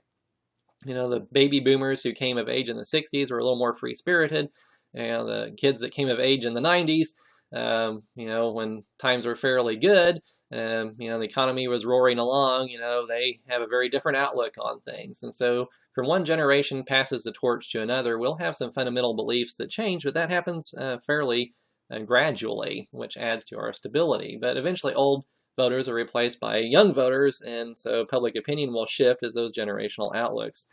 The baby boomers who came of age in the 60s were a little more free-spirited. The kids that came of age in the 90s, when times were fairly good, the economy was roaring along, they have a very different outlook on things. And so from one generation passes the torch to another, we'll have some fundamental beliefs that change, but that happens fairly gradually, which adds to our stability. But eventually old voters are replaced by young voters, and so public opinion will shift as those generational outlooks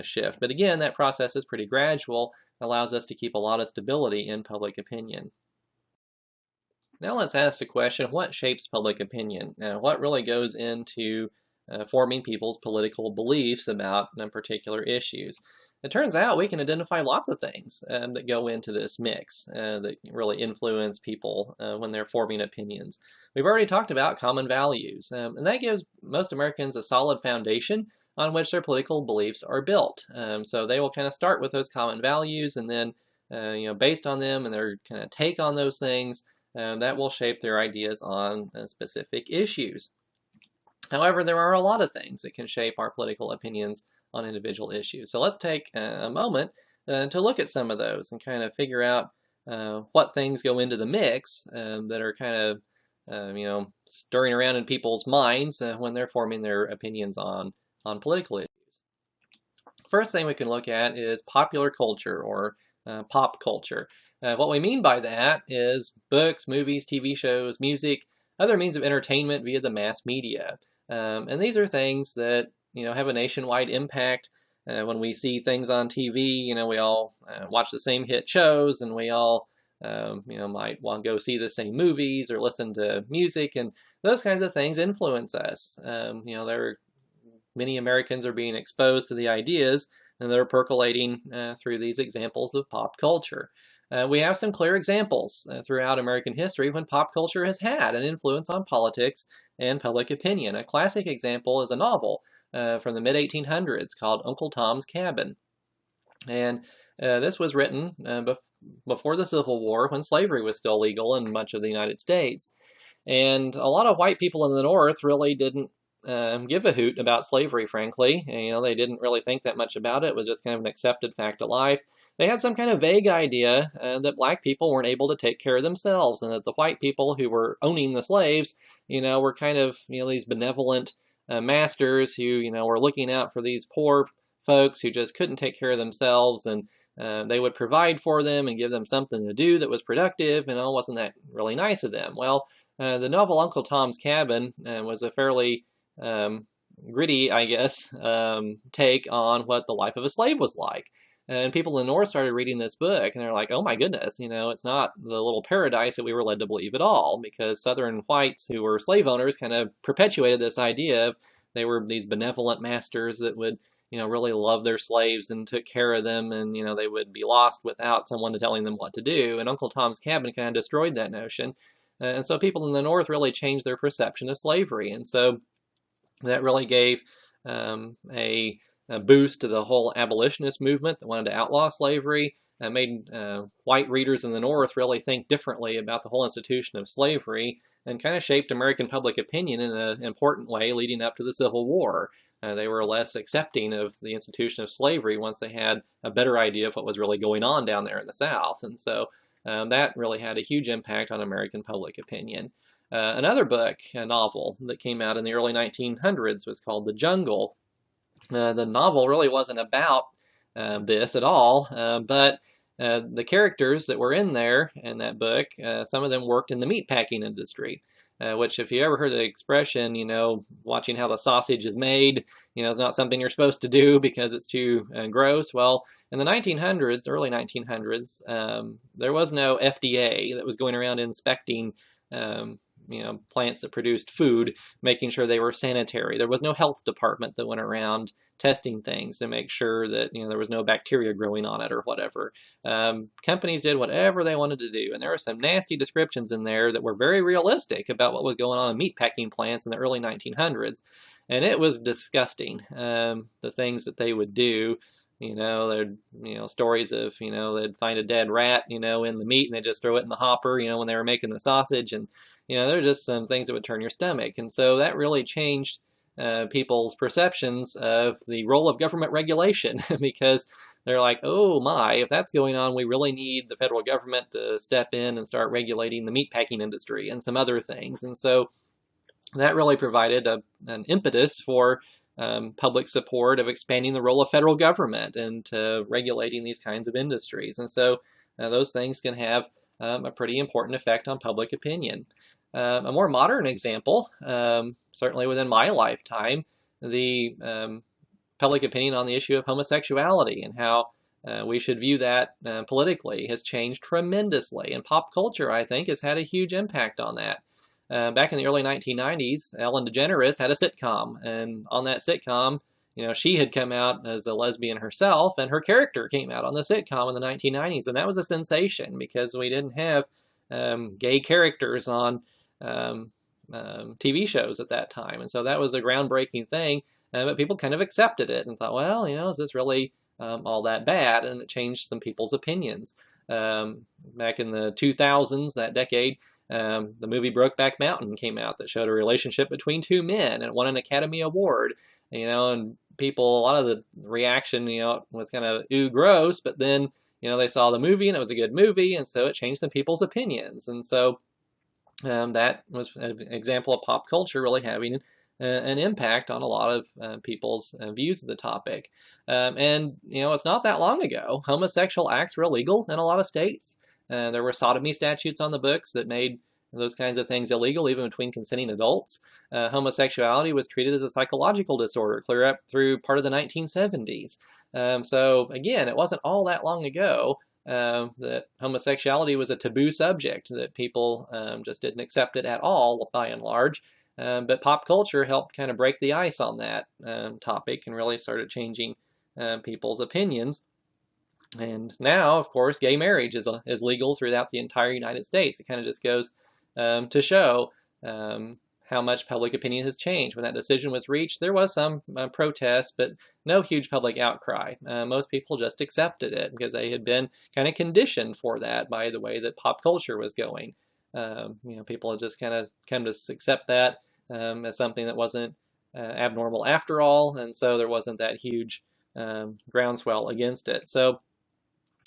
shift. But again, that process is pretty gradual, allows us to keep a lot of stability in public opinion. Now let's ask the question, what shapes public opinion? Now, what really goes into forming people's political beliefs about particular issues? It turns out we can identify lots of things that go into this mix that really influence people when they're forming opinions. We've already talked about common values, and that gives most Americans a solid foundation on which their political beliefs are built. So they will kind of start with those common values, and then based on them and their kind of take on those things, that will shape their ideas on specific issues. However, there are a lot of things that can shape our political opinions on individual issues. So let's take a moment to look at some of those and kind of figure out what things go into the mix that are kind of stirring around in people's minds when they're forming their opinions on political issues. First thing we can look at is popular culture, or pop culture. What we mean by that is books, movies, TV shows, music, other means of entertainment via the mass media. And these are things that have a nationwide impact. When we see things on TV, we all watch the same hit shows, and we all might want to go see the same movies or listen to music, and those kinds of things influence us. Many Americans are being exposed to the ideas, and they're percolating through these examples of pop culture. We have some clear examples throughout American history when pop culture has had an influence on politics and public opinion. A classic example is a novel from the mid-1800s called Uncle Tom's Cabin. And this was written before the Civil War, when slavery was still legal in much of the United States. And a lot of white people in the North really didn't give a hoot about slavery, frankly. And, they didn't really think that much about it. It was just kind of an accepted fact of life. They had some kind of vague idea that black people weren't able to take care of themselves, and that the white people who were owning the slaves, were kind of, these benevolent masters who, were looking out for these poor folks who just couldn't take care of themselves, and they would provide for them and give them something to do that was productive, and wasn't that really nice of them? Well, the novel Uncle Tom's Cabin was a fairly gritty, I guess, take on what the life of a slave was like. And people in the North started reading this book, and they're like, oh my goodness, it's not the little paradise that we were led to believe at all, because Southern whites who were slave owners kind of perpetuated this idea of they were these benevolent masters that would, really love their slaves and took care of them, and, they would be lost without someone telling them what to do. And Uncle Tom's Cabin kind of destroyed that notion. And so people in the North really changed their perception of slavery. And so that really gave a boost to the whole abolitionist movement that wanted to outlaw slavery. It made white readers in the North really think differently about the whole institution of slavery, and kind of shaped American public opinion in an important way leading up to the Civil War. They were less accepting of the institution of slavery once they had a better idea of what was really going on down there in the South. And so that really had a huge impact on American public opinion. Another book, a novel that came out in the early 1900s, was called The Jungle. The novel really wasn't about this at all, but the characters that were in there in that book, some of them worked in the meatpacking industry, which, if you ever heard the expression, watching how the sausage is made, is not something you're supposed to do because it's too gross. Well, in the 1900s, early 1900s, there was no FDA that was going around inspecting plants that produced food, making sure they were sanitary. There was no health department that went around testing things to make sure that there was no bacteria growing on it or whatever. Companies did whatever they wanted to do, and there were some nasty descriptions in there that were very realistic about what was going on in meatpacking plants in the early 1900s, and it was disgusting. The things that they would do. There'd, stories of, they'd find a dead rat, in the meat, and they'd just throw it in the hopper, when they were making the sausage. And, there are just some things that would turn your stomach. And so that really changed people's perceptions of the role of government regulation because they're like, oh my, if that's going on, we really need the federal government to step in and start regulating the meatpacking industry and some other things. And so that really provided an impetus for public support of expanding the role of federal government and regulating these kinds of industries. And so those things can have a pretty important effect on public opinion. A more modern example, certainly within my lifetime, the public opinion on the issue of homosexuality and how we should view that politically has changed tremendously. And pop culture, I think, has had a huge impact on that. Back in the early 1990s, Ellen DeGeneres had a sitcom, and on that sitcom, she had come out as a lesbian herself, and her character came out on the sitcom in the 1990s, and that was a sensation because we didn't have gay characters on TV shows at that time, and so that was a groundbreaking thing, but people kind of accepted it and thought, well, is this really all that bad? And it changed some people's opinions. Back in the 2000s, that decade, the movie Brokeback Mountain came out that showed a relationship between two men and won an Academy Award, and people, a lot of the reaction, was kind of, ooh, gross, but then, they saw the movie and it was a good movie, and so it changed some people's opinions. And so that was an example of pop culture really having an impact on a lot of people's views of the topic. And, it's not that long ago. Homosexual acts were illegal in a lot of states. There were sodomy statutes on the books that made those kinds of things illegal, even between consenting adults. Homosexuality was treated as a psychological disorder clear up through part of the 1970s. So again, it wasn't all that long ago that homosexuality was a taboo subject, that people just didn't accept it at all, by and large. But pop culture helped kind of break the ice on that topic and really started changing people's opinions. And now, of course, gay marriage is legal throughout the entire United States. It kind of just goes to show how much public opinion has changed. When that decision was reached, there was some protest, but no huge public outcry. Most people just accepted it because they had been kind of conditioned for that by the way that pop culture was going. People had just kind of come to accept that as something that wasn't abnormal after all, and so there wasn't that huge groundswell against it. So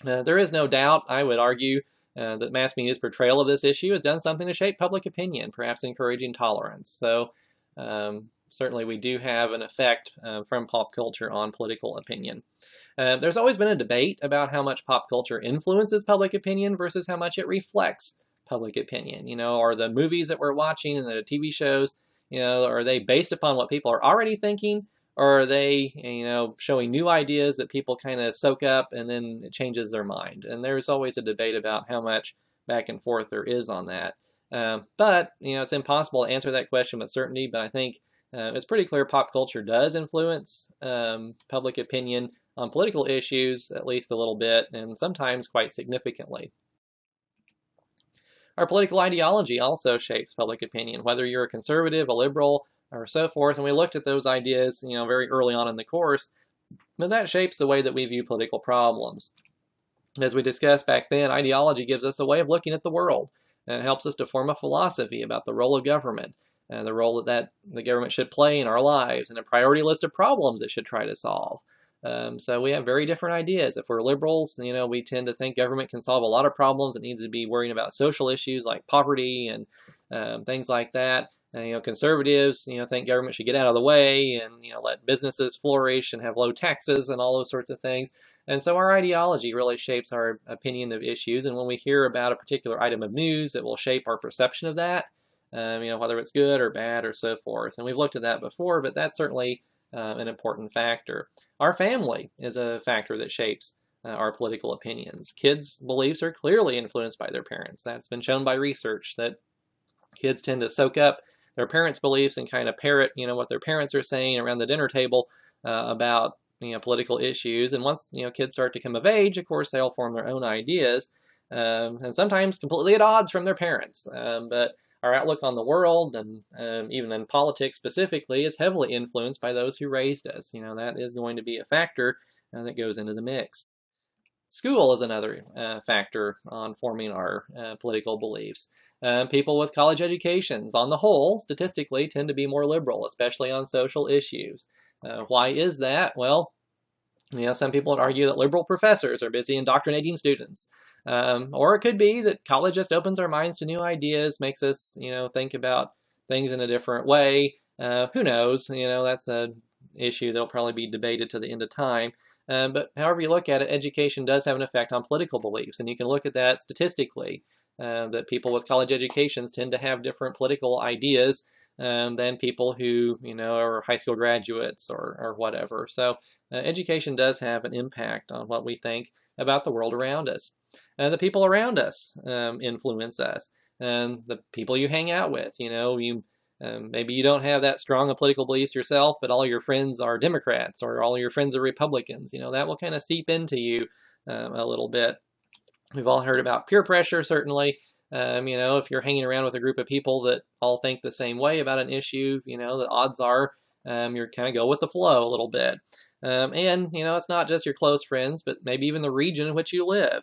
there is no doubt, I would argue, that mass media's portrayal of this issue has done something to shape public opinion, perhaps encouraging tolerance. So certainly we do have an effect from pop culture on political opinion. There's always been a debate about how much pop culture influences public opinion versus how much it reflects public opinion. Are the movies that we're watching and the TV shows, are they based upon what people are already thinking? Or are they, showing new ideas that people kind of soak up and then it changes their mind? And there's always a debate about how much back and forth there is on that. But, it's impossible to answer that question with certainty, but I think it's pretty clear pop culture does influence public opinion on political issues, at least a little bit, and sometimes quite significantly. Our political ideology also shapes public opinion, whether you're a conservative, a liberal, or so forth, and we looked at those ideas, very early on in the course, but that shapes the way that we view political problems. As we discussed back then, ideology gives us a way of looking at the world, and it helps us to form a philosophy about the role of government, and the role that the government should play in our lives, and a priority list of problems it should try to solve. So we have very different ideas. If we're liberals, we tend to think government can solve a lot of problems. It needs to be worrying about social issues like poverty and things like that. Conservatives, think government should get out of the way and, let businesses flourish and have low taxes and all those sorts of things. And so our ideology really shapes our opinion of issues. And when we hear about a particular item of news, it will shape our perception of that, whether it's good or bad or so forth. And we've looked at that before, but that's certainly an important factor. Our family is a factor that shapes our political opinions. Kids' beliefs are clearly influenced by their parents. That's been shown by research that kids tend to soak up their parents' beliefs and kind of parrot, what their parents are saying around the dinner table about, political issues. And once, kids start to come of age, of course, they'll form their own ideas, and sometimes completely at odds from their parents. But our outlook on the world and even in politics specifically is heavily influenced by those who raised us. That is going to be a factor that goes into the mix. School is another factor on forming our political beliefs. People with college educations, on the whole, statistically, tend to be more liberal, especially on social issues. Why is that? Well, some people would argue that liberal professors are busy indoctrinating students. Or it could be that college just opens our minds to new ideas, makes us, think about things in a different way. Who knows? That's an issue that'll probably be debated to the end of time. But however you look at it, education does have an effect on political beliefs, and you can look at that statistically, that people with college educations tend to have different political ideas than people who, are high school graduates or whatever. So education does have an impact on what we think about the world around us. The people around us influence us. And the people you hang out with, maybe you don't have that strong of political beliefs yourself, but all your friends are Democrats or all your friends are Republicans. That will kind of seep into you a little bit. We've all heard about peer pressure, certainly. If you're hanging around with a group of people that all think the same way about an issue, the odds are you're kind of go with the flow a little bit. And it's not just your close friends, but maybe even the region in which you live.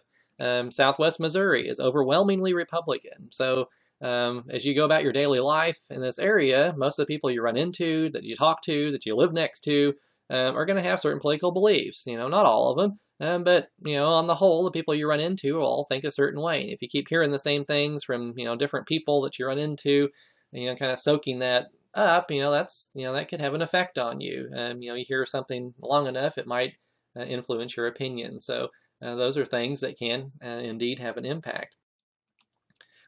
Southwest Missouri is overwhelmingly Republican. So as you go about your daily life in this area, most of the people you run into, that you talk to, that you live next to, are going to have certain political beliefs. Not all of them. But, on the whole, the people you run into will all think a certain way. And if you keep hearing the same things from, different people that you run into, kind of soaking that up, that could have an effect on you. You hear something long enough, it might influence your opinion. So those are things that can indeed have an impact.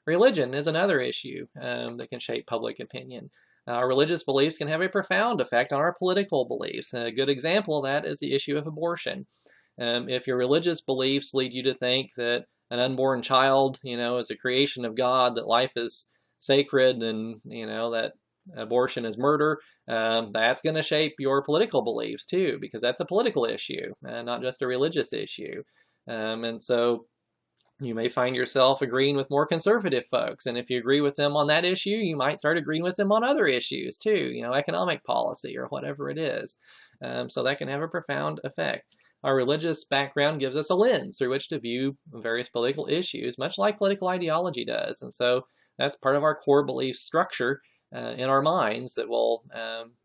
Religion is another issue that can shape public opinion. Our religious beliefs can have a profound effect on our political beliefs. A good example of that is the issue of abortion. If your religious beliefs lead you to think that an unborn child, is a creation of God, that life is sacred, and, that abortion is murder, that's going to shape your political beliefs too, because that's a political issue, not just a religious issue. And so you may find yourself agreeing with more conservative folks. And if you agree with them on that issue, you might start agreeing with them on other issues too, economic policy or whatever it is. So that can have a profound effect. Our religious background gives us a lens through which to view various political issues, much like political ideology does. And so that's part of our core belief structure in our minds that will,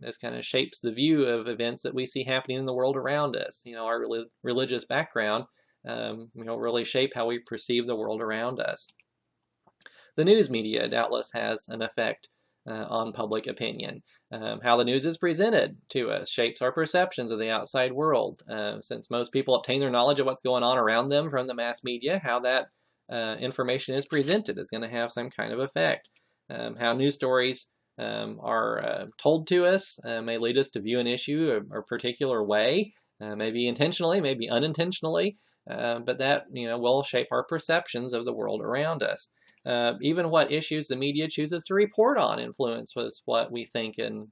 this kind of shapes the view of events that we see happening in the world around us. Our religious background, really shape how we perceive the world around us. The news media doubtless has an effect on public opinion. How the news is presented to us shapes our perceptions of the outside world. Since most people obtain their knowledge of what's going on around them from the mass media, how that information is presented is going to have some kind of effect. How news stories are told to us may lead us to view an issue a particular way, maybe intentionally, maybe unintentionally, but that will shape our perceptions of the world around us. Even what issues the media chooses to report on influences what we think and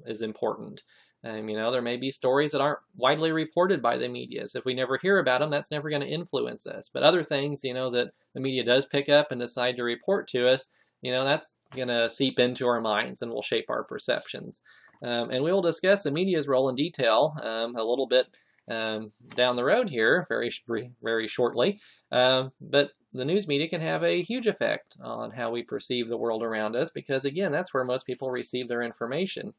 is important. There may be stories that aren't widely reported by the media. So if we never hear about them, that's never going to influence us. But other things, that the media does pick up and decide to report to us, that's going to seep into our minds and will shape our perceptions. And we will discuss the media's role in detail a little bit down the road here, very shortly. But the news media can have a huge effect on how we perceive the world around us because, again, that's where most people receive their information.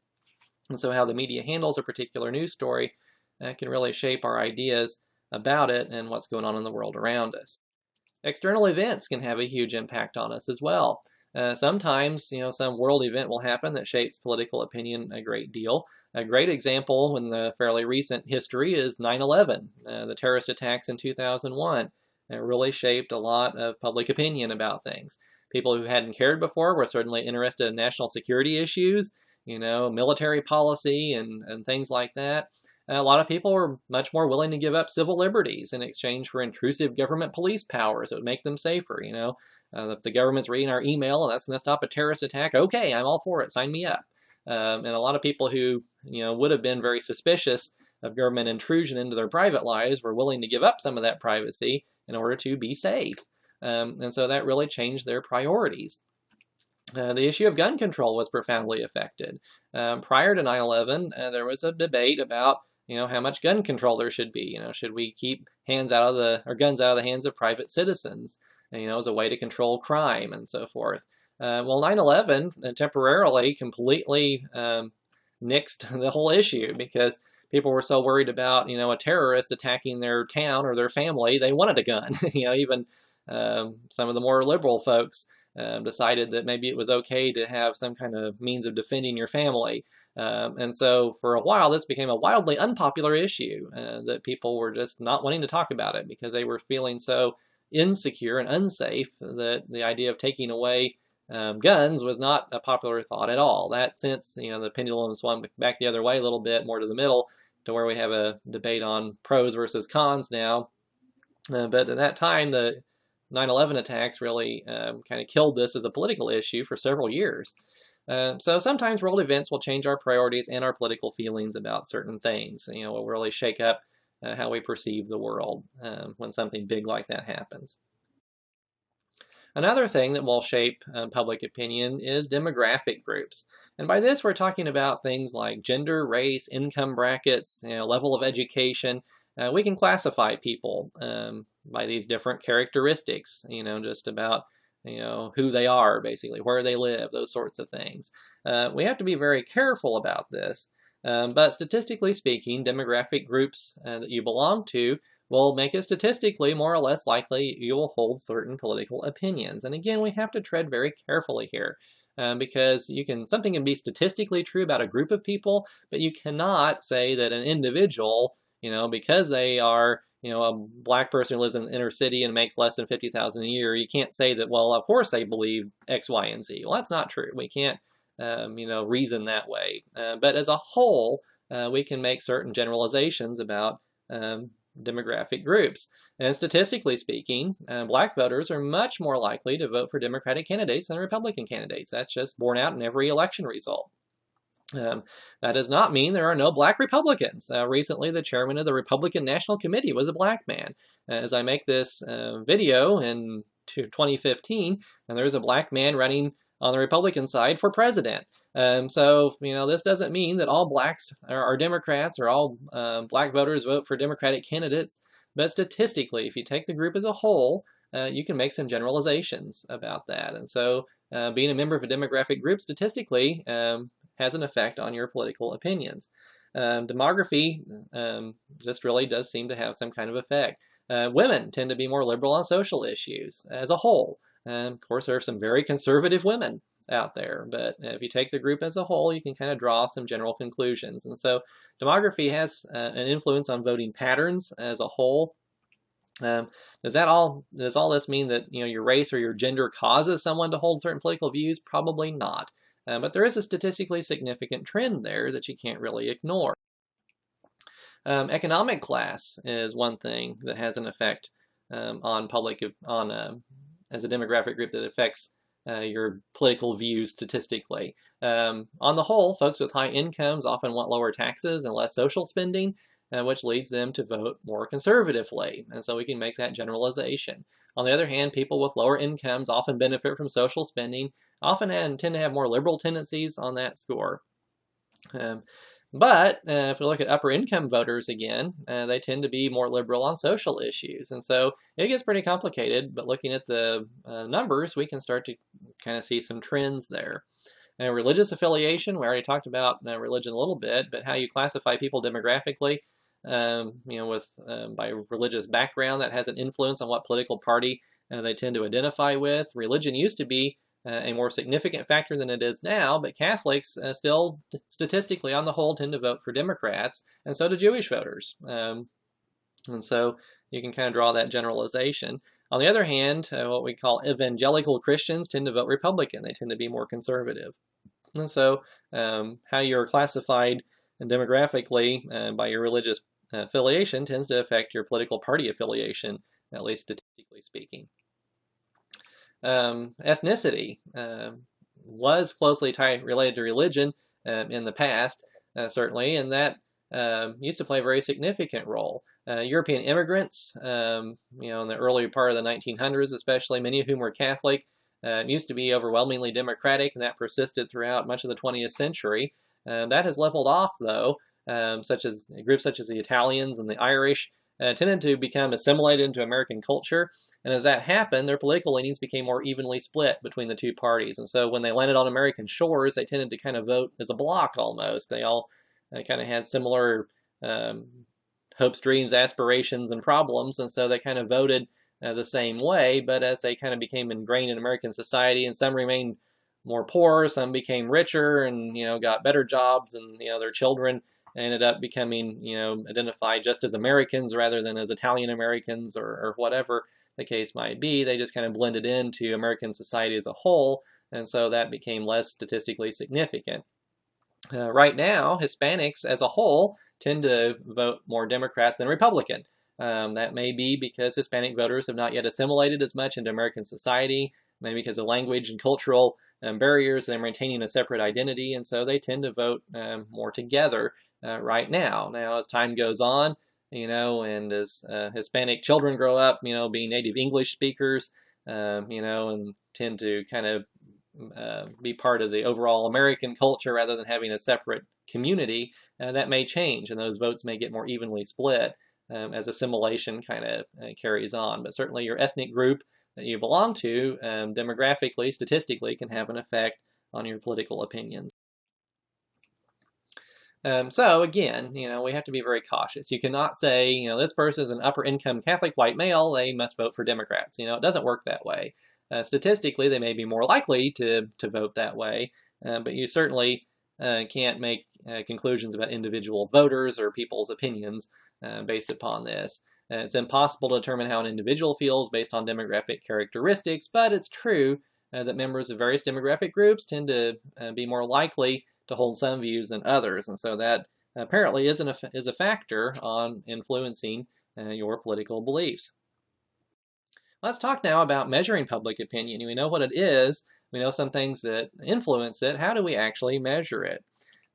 And so how the media handles a particular news story can really shape our ideas about it and what's going on in the world around us. External events can have a huge impact on us as well. Sometimes, some world event will happen that shapes political opinion a great deal. A great example in the fairly recent history is 9/11, the terrorist attacks in 2001. It really shaped a lot of public opinion about things. People who hadn't cared before were certainly interested in national security issues, military policy and things like that. A lot of people were much more willing to give up civil liberties in exchange for intrusive government police powers that would make them safer. If the government's reading our email and that's going to stop a terrorist attack, okay, I'm all for it. Sign me up. And a lot of people who would have been very suspicious of government intrusion into their private lives were willing to give up some of that privacy in order to be safe. And so that really changed their priorities. The issue of gun control was profoundly affected. Prior to 9/11, there was a debate about how much gun control there should be. Should we keep guns out of the hands of private citizens, as a way to control crime and so forth. Well, 9/11 temporarily completely nixed the whole issue because people were so worried about, a terrorist attacking their town or their family, they wanted a gun. Even some of the more liberal folks decided that maybe it was okay to have some kind of means of defending your family. And so for a while, this became a wildly unpopular issue that people were just not wanting to talk about it because they were feeling so insecure and unsafe that the idea of taking away guns was not a popular thought at all. That since, the pendulum swung back the other way a little bit, more to the middle, to where we have a debate on pros versus cons now. But at that time, the 9/11 attacks really kind of killed this as a political issue for several years. So sometimes world events will change our priorities and our political feelings about certain things. Will really shake up how we perceive the world when something big like that happens. Another thing that will shape public opinion is demographic groups. And by this, we're talking about things like gender, race, income brackets, level of education. We can classify people by these different characteristics, just about, who they are, basically, where they live, those sorts of things. We have to be very careful about this. But statistically speaking, demographic groups that you belong to will make it statistically more or less likely you will hold certain political opinions. And again, we have to tread very carefully here because something can be statistically true about a group of people, but you cannot say that an individual, because they are, a black person who lives in the inner city and makes less than $50,000 a year, you can't say that, well, of course they believe X, Y, and Z. Well, that's not true. We can't, reason that way. But as a whole, we can make certain generalizations about demographic groups. And statistically speaking, black voters are much more likely to vote for Democratic candidates than Republican candidates. That's just borne out in every election result. That does not mean there are no black Republicans. Recently, the chairman of the Republican National Committee was a black man. As I make this video in 2015, and there's a black man running on the Republican side for president. So, this doesn't mean that all blacks are Democrats or all black voters vote for Democratic candidates. But statistically, if you take the group as a whole, you can make some generalizations about that. And so being a member of a demographic group statistically has an effect on your political opinions. Demography just really does seem to have some kind of effect. Women tend to be more liberal on social issues as a whole. Of course, there are some very conservative women out there, but if you take the group as a whole, you can kind of draw some general conclusions. And so demography has an influence on voting patterns as a whole. Does all this mean that your race or your gender causes someone to hold certain political views? Probably not. But there is a statistically significant trend there that you can't really ignore. Economic class is one thing that has an effect as a demographic group that affects your political views statistically. On the whole, folks with high incomes often want lower taxes and less social spending, which leads them to vote more conservatively. And so we can make that generalization. On the other hand, people with lower incomes often benefit from social spending, often tend to have more liberal tendencies on that score. But if we look at upper income voters again, they tend to be more liberal on social issues. And so it gets pretty complicated, but looking at the numbers, we can start to kind of see some trends there. And religious affiliation, we already talked about religion a little bit, but how you classify people demographically, by religious background, that has an influence on what political party they tend to identify with. Religion used to be a more significant factor than it is now, but Catholics still statistically on the whole tend to vote for Democrats, and so do Jewish voters. And so you can kind of draw that generalization. On the other hand, what we call evangelical Christians tend to vote Republican. They tend to be more conservative. And so how you're classified demographically by your religious affiliation tends to affect your political party affiliation, at least statistically speaking. Ethnicity was closely related to religion in the past, certainly, and that used to play a very significant role. European immigrants, in the early part of the 1900s especially, many of whom were Catholic, used to be overwhelmingly Democratic, and that persisted throughout much of the 20th century. That has leveled off, though, such as groups such as the Italians and the Irish, tended to become assimilated into American culture. And as that happened, their political leanings became more evenly split between the two parties. And so when they landed on American shores, they tended to kind of vote as a block almost. They all kind of had similar hopes, dreams, aspirations, and problems. And so they kind of voted the same way. But as they kind of became ingrained in American society, and some remained more poor, some became richer and, got better jobs, and, their children ended up becoming, identified just as Americans rather than as Italian Americans or whatever the case might be. They just kind of blended into American society as a whole, and so that became less statistically significant. Right now, Hispanics as a whole tend to vote more Democrat than Republican. That may be because Hispanic voters have not yet assimilated as much into American society, maybe because of language and cultural barriers, and maintaining a separate identity, and so they tend to vote more together right now. Now, as time goes on, and as Hispanic children grow up, being native English speakers, and tend to kind of be part of the overall American culture rather than having a separate community, that may change, and those votes may get more evenly split as assimilation kind of carries on. But certainly your ethnic group that you belong to, demographically, statistically, can have an effect on your political opinions. So again, we have to be very cautious. You cannot say, this person is an upper income Catholic white male, they must vote for Democrats. It doesn't work that way. Statistically, they may be more likely to vote that way, but you certainly can't make conclusions about individual voters or people's opinions based upon this. It's impossible to determine how an individual feels based on demographic characteristics, but it's true that members of various demographic groups tend to be more likely to hold some views than others, and so that apparently is a factor on influencing your political beliefs. Let's talk now about measuring public opinion. We know what it is. We know some things that influence it. How do we actually measure it?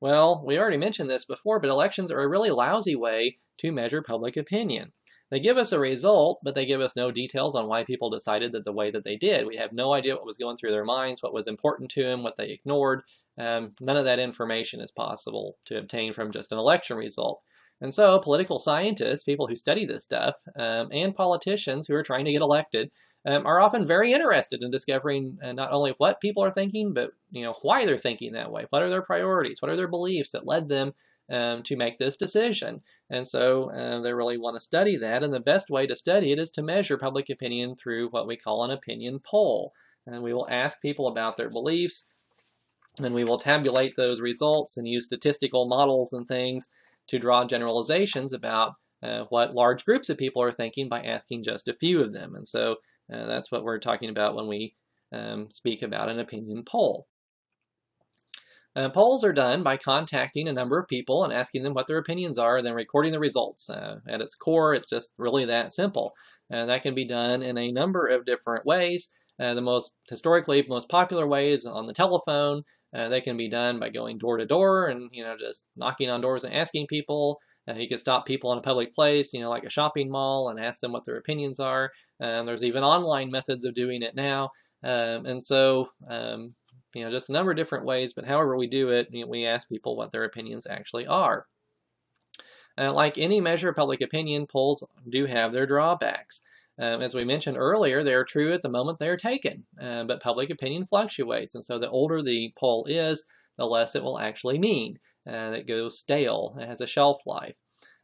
Well, we already mentioned this before, but elections are a really lousy way to measure public opinion. They give us a result, but they give us no details on why people decided that the way that they did. We have no idea what was going through their minds, what was important to them, what they ignored. None of that information is possible to obtain from just an election result. And so political scientists, people who study this stuff, and politicians who are trying to get elected are often very interested in discovering not only what people are thinking, but why they're thinking that way. What are their priorities? What are their beliefs that led them to make this decision? And so they really want to study that, and the best way to study it is to measure public opinion through what we call an opinion poll. And we will ask people about their beliefs, and we will tabulate those results and use statistical models and things to draw generalizations about what large groups of people are thinking by asking just a few of them. And so that's what we're talking about when we speak about an opinion poll. Polls are done by contacting a number of people and asking them what their opinions are, and then recording the results. At its core, it's just really that simple. And that can be done in a number of different ways. The historically most popular way is on the telephone. They can be done by going door to door and just knocking on doors and asking people. You can stop people in a public place, like a shopping mall, and ask them what their opinions are. There's even online methods of doing it now, and so just a number of different ways. But however we do it, we ask people what their opinions actually are. Like any measure of public opinion, polls do have their drawbacks. As we mentioned earlier, they are true at the moment they are taken, but public opinion fluctuates, and so the older the poll is, the less it will actually mean. It goes stale. It has a shelf life.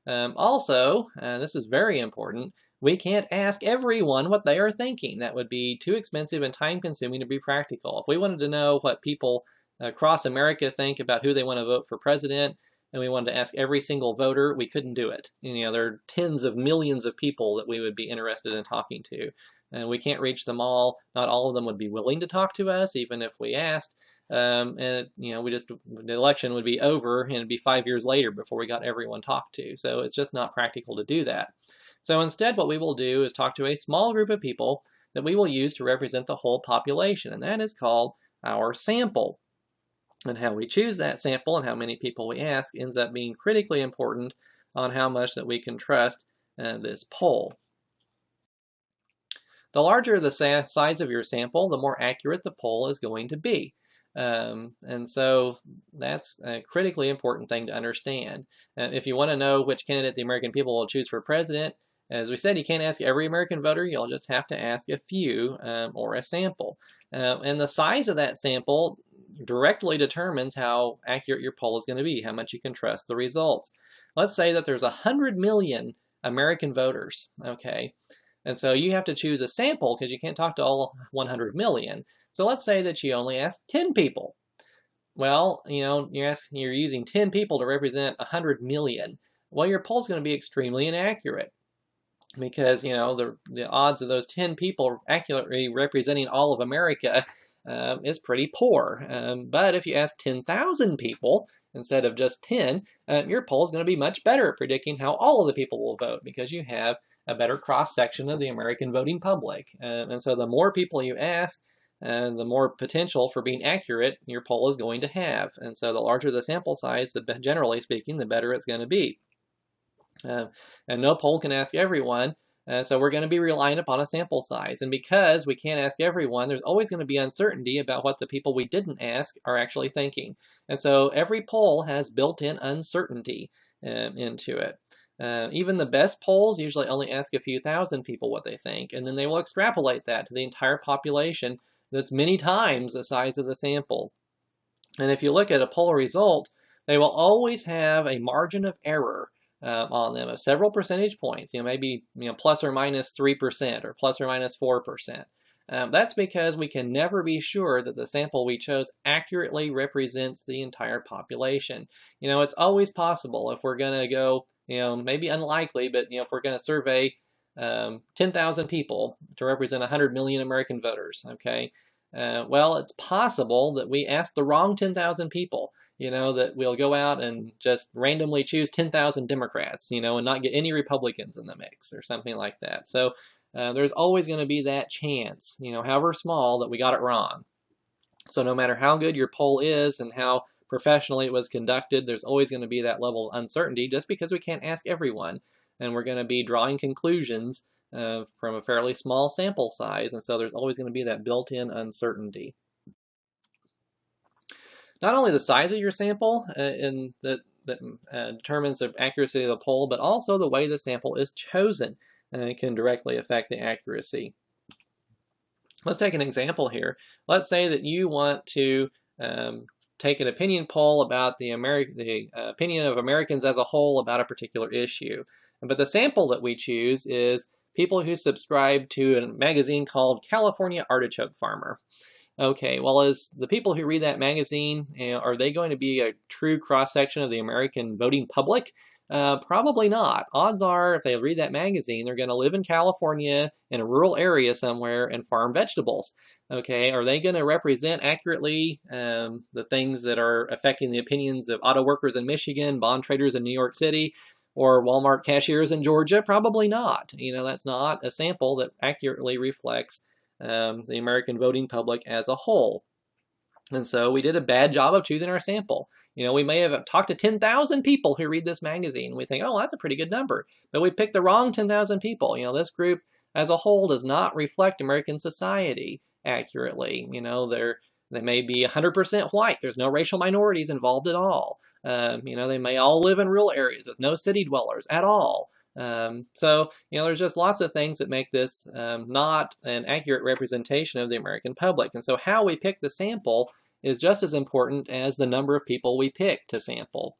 Also, this is very important, we can't ask everyone what they are thinking. That would be too expensive and time-consuming to be practical. If we wanted to know what people across America think about who they want to vote for president, and we wanted to ask every single voter, we couldn't do it. There are tens of millions of people that we would be interested in talking to, and we can't reach them all. Not all of them would be willing to talk to us, even if we asked. The election would be over, and it'd be 5 years later before we got everyone talked to. So it's just not practical to do that. So instead, what we will do is talk to a small group of people that we will use to represent the whole population, and that is called our sample. And how we choose that sample and how many people we ask ends up being critically important on how much that we can trust this poll. The larger the size of your sample, the more accurate the poll is going to be. And so that's a critically important thing to understand. If you want to know which candidate the American people will choose for president, as we said, you can't ask every American voter. You'll just have to ask a few or a sample. And the size of that sample directly determines how accurate your poll is going to be, how much you can trust the results. Let's say that there's 100 million American voters, okay? And so you have to choose a sample because you can't talk to all 100 million. So let's say that you only ask 10 people. Well, you're using 10 people to represent 100 million. Well, your poll's going to be extremely inaccurate because, the odds of those 10 people accurately representing all of America is pretty poor. But if you ask 10,000 people instead of just 10, your poll is going to be much better at predicting how all of the people will vote because you have a better cross-section of the American voting public. And so the more people you ask, the more potential for being accurate your poll is going to have. And so the larger the sample size, generally speaking, the better it's going to be. And no poll can ask everyone, so we're going to be relying upon a sample size. And because we can't ask everyone, there's always going to be uncertainty about what the people we didn't ask are actually thinking. And so every poll has built-in uncertainty into it. Even the best polls usually only ask a few thousand people what they think, and then they will extrapolate that to the entire population that's many times the size of the sample. And if you look at a poll result, they will always have a margin of error on them of several percentage points, maybe plus or minus 3% or plus or minus 4%. That's because we can never be sure that the sample we chose accurately represents the entire population. It's always possible if we're going to go, maybe unlikely, but if we're going to survey 10,000 people to represent 100 million American voters, okay? Well, it's possible that we asked the wrong 10,000 people, that we'll go out and just randomly choose 10,000 Democrats, and not get any Republicans in the mix or something like that. So there's always going to be that chance, however small, that we got it wrong. So no matter how good your poll is and how professionally it was conducted, there's always going to be that level of uncertainty just because we can't ask everyone. And we're going to be drawing conclusions from a fairly small sample size, and so there's always going to be that built-in uncertainty. Not only the size of your sample that determines the accuracy of the poll, but also the way the sample is chosen can directly affect the accuracy. Let's take an example here. Let's say that you want to take an opinion poll about the opinion of Americans as a whole about a particular issue. But the sample that we choose is people who subscribe to a magazine called California Artichoke Farmer. Okay, well, as the people who read that magazine, are they going to be a true cross-section of the American voting public? Probably not. Odds are, if they read that magazine, they're going to live in California in a rural area somewhere and farm vegetables. Okay, are they going to represent accurately the things that are affecting the opinions of auto workers in Michigan, bond traders in New York City, or Walmart cashiers in Georgia? Probably not. That's not a sample that accurately reflects the American voting public as a whole. And so we did a bad job of choosing our sample. We may have talked to 10,000 people who read this magazine. We think, oh, that's a pretty good number. But we picked the wrong 10,000 people. This group as a whole does not reflect American society accurately. They may be 100% white. There's no racial minorities involved at all. They may all live in rural areas with no city dwellers at all. So there's just lots of things that make this not an accurate representation of the American public. And so how we pick the sample is just as important as the number of people we pick to sample.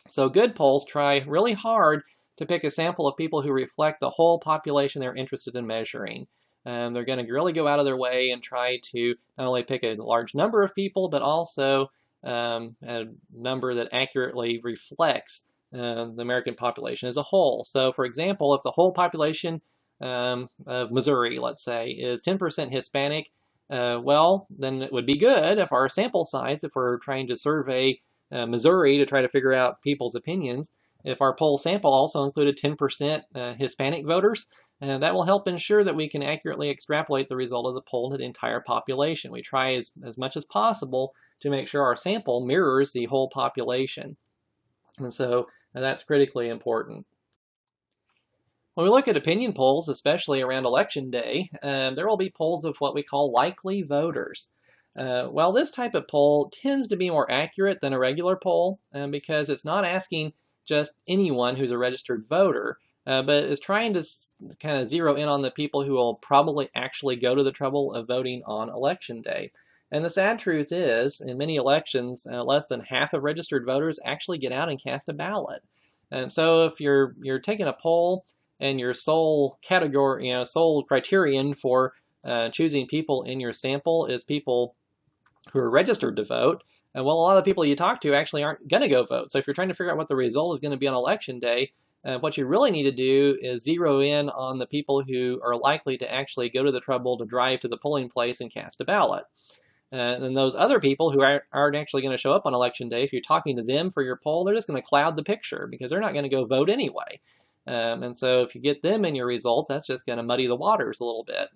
So good polls try really hard to pick a sample of people who reflect the whole population they're interested in measuring. They're going to really go out of their way and try to not only pick a large number of people, but also a number that accurately reflects the American population as a whole. So, for example, if the whole population of Missouri, let's say, is 10% Hispanic, well, then it would be good if our sample size, if we're trying to survey Missouri to try to figure out people's opinions, if our poll sample also included 10% Hispanic voters, that will help ensure that we can accurately extrapolate the result of the poll to the entire population. We try as much as possible to make sure our sample mirrors the whole population. And so that's critically important. When we look at opinion polls, especially around election day, there will be polls of what we call likely voters. Well, this type of poll tends to be more accurate than a regular poll because it's not asking just anyone who's a registered voter, but it's trying to kind of zero in on the people who will probably actually go to the trouble of voting on election day. And the sad truth is, in many elections, less than half of registered voters actually get out and cast a ballot. So if you're taking a poll and your sole category, sole criterion for choosing people in your sample is people who are registered to vote, well, a lot of the people you talk to actually aren't going to go vote. So if you're trying to figure out what the result is going to be on election day, what you really need to do is zero in on the people who are likely to actually go to the trouble to drive to the polling place and cast a ballot. And those other people who aren't actually going to show up on election day, if you're talking to them for your poll, they're just going to cloud the picture because they're not going to go vote anyway. And so if you get them in your results, that's just going to muddy the waters a little bit.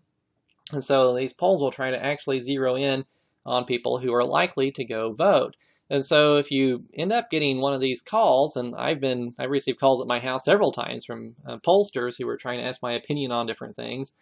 And so these polls will try to actually zero in on people who are likely to go vote. And so if you end up getting one of these calls, and I've received calls at my house several times from pollsters who were trying to ask my opinion on different things,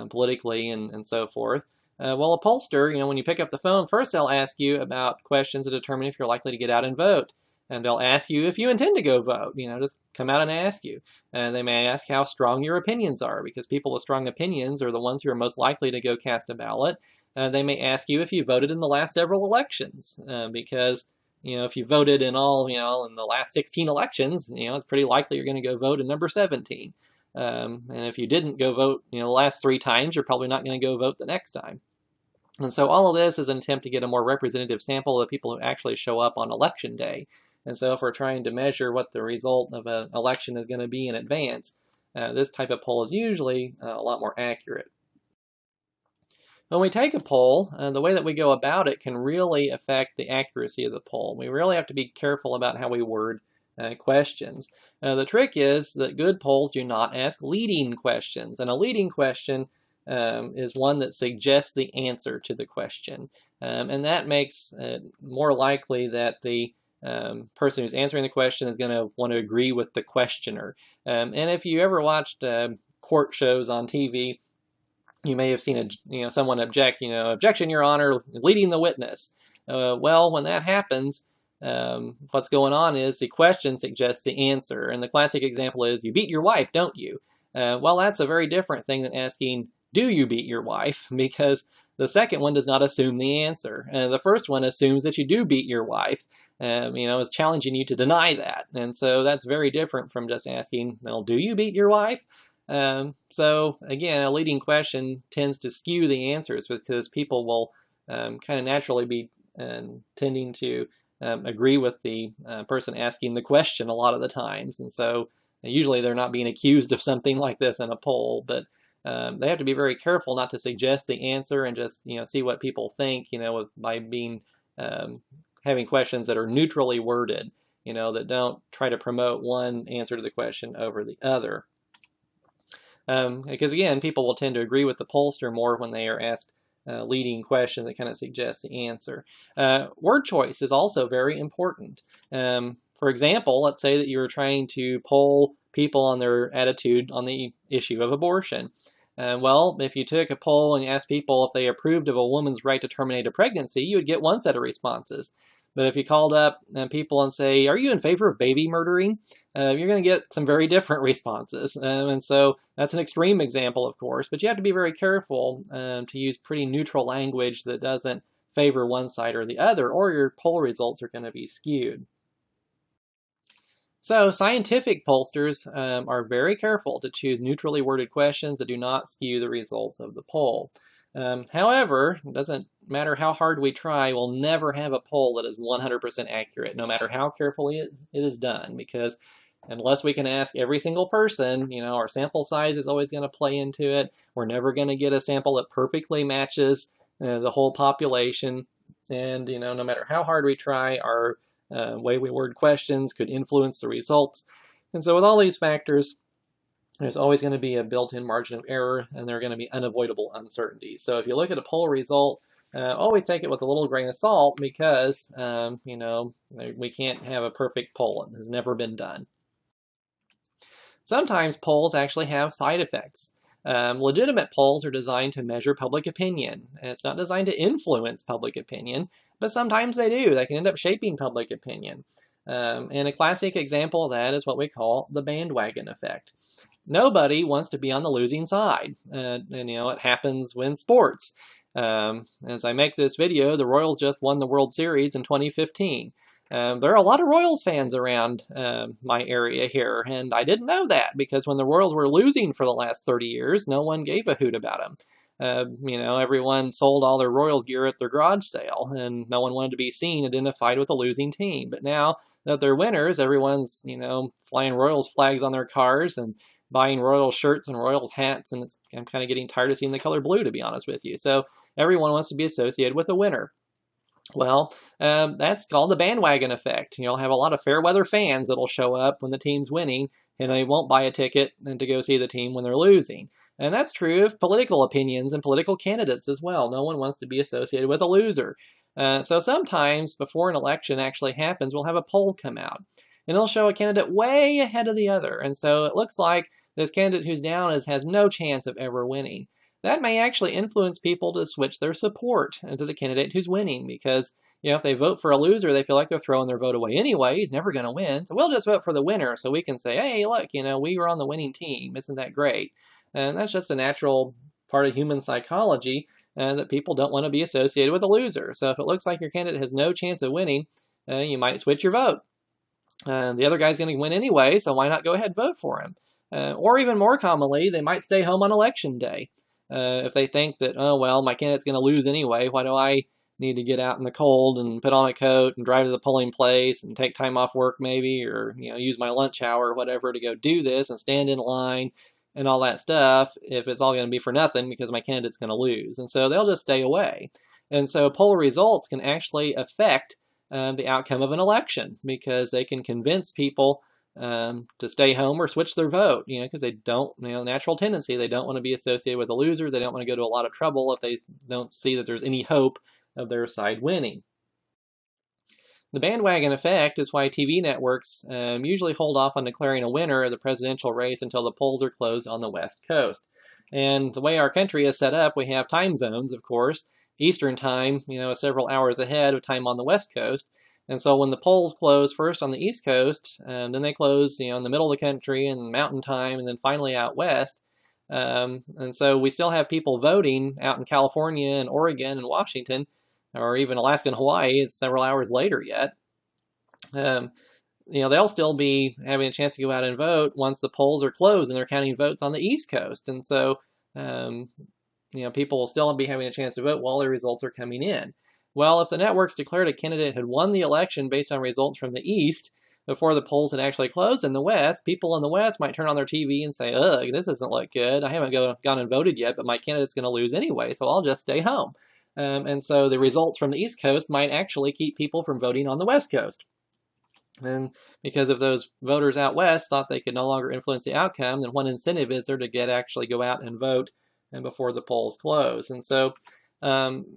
politically and so forth. Well, a pollster, when you pick up the phone, first they'll ask you about questions to determine if you're likely to get out and vote. And they'll ask you if you intend to go vote, just come out and ask you. And they may ask how strong your opinions are, because people with strong opinions are the ones who are most likely to go cast a ballot. They may ask you if you voted in the last several elections, because if you voted in all, in the last 16 elections, it's pretty likely you're going to go vote in number 17. And if you didn't go vote, the last 3 times, you're probably not going to go vote the next time. And so all of this is an attempt to get a more representative sample of the people who actually show up on election day. And so if we're trying to measure what the result of an election is going to be in advance, this type of poll is usually a lot more accurate. When we take a poll, the way that we go about it can really affect the accuracy of the poll. We really have to be careful about how we word questions. The trick is that good polls do not ask leading questions, and a leading question is one that suggests the answer to the question. And that makes it more likely that the person who's answering the question is going to want to agree with the questioner. And if you ever watched court shows on TV, you may have seen someone object, objection, Your Honor, leading the witness. Well, when that happens, what's going on is the question suggests the answer. And the classic example is, you beat your wife, don't you? Well, that's a very different thing than asking, do you beat your wife? Because the second one does not assume the answer. The first one assumes that you do beat your wife, is challenging you to deny that. And so that's very different from just asking, well, do you beat your wife? So again, a leading question tends to skew the answers because people will kind of naturally be tending to agree with the person asking the question a lot of the times. And so usually they're not being accused of something like this in a poll, but they have to be very careful not to suggest the answer and just see what people think, by being having questions that are neutrally worded, that don't try to promote one answer to the question over the other. Because again, people will tend to agree with the pollster more when they are asked leading question that kind of suggests the answer. Word choice is also very important. For example, let's say that you're trying to poll people on their attitude on the issue of abortion. Well, if you took a poll and you asked people if they approved of a woman's right to terminate a pregnancy, you would get one set of responses. But if you called up people and say, are you in favor of baby murdering? You're going to get some very different responses. And so that's an extreme example, of course, but you have to be very careful to use pretty neutral language that doesn't favor one side or the other, or your poll results are going to be skewed. So scientific pollsters are very careful to choose neutrally worded questions that do not skew the results of the poll. However, it doesn't matter how hard we try, we'll never have a poll that is 100% accurate, no matter how carefully it is done, because unless we can ask every single person, our sample size is always going to play into it. We're never going to get a sample that perfectly matches the whole population. And, no matter how hard we try, our way we word questions could influence the results. And so with all these factors, there's always going to be a built-in margin of error, and there are going to be unavoidable uncertainties. So if you look at a poll result, always take it with a little grain of salt, because, we can't have a perfect poll. It has never been done. Sometimes polls actually have side effects. Legitimate polls are designed to measure public opinion, and it's not designed to influence public opinion, but sometimes they do. They can end up shaping public opinion. And a classic example of that is what we call the bandwagon effect. Nobody wants to be on the losing side, and it happens when sports. As I make this video, the Royals just won the World Series in 2015. There are a lot of Royals fans around my area here, and I didn't know that because when the Royals were losing for the last 30 years, no one gave a hoot about them. Everyone sold all their Royals gear at their garage sale, and no one wanted to be seen identified with a losing team. But now that they're winners, everyone's, flying Royals flags on their cars and buying Royals shirts and Royals hats, and I'm kind of getting tired of seeing the color blue, to be honest with you. So everyone wants to be associated with a winner. Well, that's called the bandwagon effect. You'll have a lot of fair weather fans that'll show up when the team's winning, and they won't buy a ticket to go see the team when they're losing. And that's true of political opinions and political candidates as well. No one wants to be associated with a loser. So sometimes before an election actually happens, we'll have a poll come out, and it'll show a candidate way ahead of the other. And so it looks like this candidate who's down has no chance of ever winning. That may actually influence people to switch their support to the candidate who's winning because, if they vote for a loser, they feel like they're throwing their vote away anyway. He's never going to win. So we'll just vote for the winner so we can say, hey, look, we were on the winning team. Isn't that great? And that's just a natural part of human psychology that people don't want to be associated with a loser. So if it looks like your candidate has no chance of winning, you might switch your vote. The other guy's going to win anyway, so why not go ahead and vote for him? Or even more commonly, they might stay home on election day. If they think that, oh, well, my candidate's going to lose anyway, why do I need to get out in the cold and put on a coat and drive to the polling place and take time off work maybe, or use my lunch hour or whatever to go do this and stand in line and all that stuff if it's all going to be for nothing because my candidate's going to lose. And so they'll just stay away. And so poll results can actually affect the outcome of an election because they can convince people to stay home or switch their vote, because they don't, natural tendency, they don't want to be associated with a loser. They don't want to go to a lot of trouble if they don't see that there's any hope of their side winning. The bandwagon effect is why TV networks usually hold off on declaring a winner of the presidential race until the polls are closed on the West Coast. And the way our country is set up, we have time zones, of course. Eastern time, is several hours ahead of time on the West Coast. And so when the polls close first on the East Coast, then they close, in the middle of the country and Mountain Time, and then finally out west. And so we still have people voting out in California and Oregon and Washington, or even Alaska and Hawaii. It's several hours later yet. They'll still be having a chance to go out and vote once the polls are closed and they're counting votes on the East Coast. And so, people will still be having a chance to vote while the results are coming in. Well, if the networks declared a candidate had won the election based on results from the East before the polls had actually closed in the West, people in the West might turn on their TV and say, ugh, this doesn't look good. I haven't gone and voted yet, but my candidate's going to lose anyway, so I'll just stay home. And so the results from the East Coast might actually keep people from voting on the West Coast. And because if those voters out West thought they could no longer influence the outcome, then what incentive is there to actually go out and vote before the polls close? And so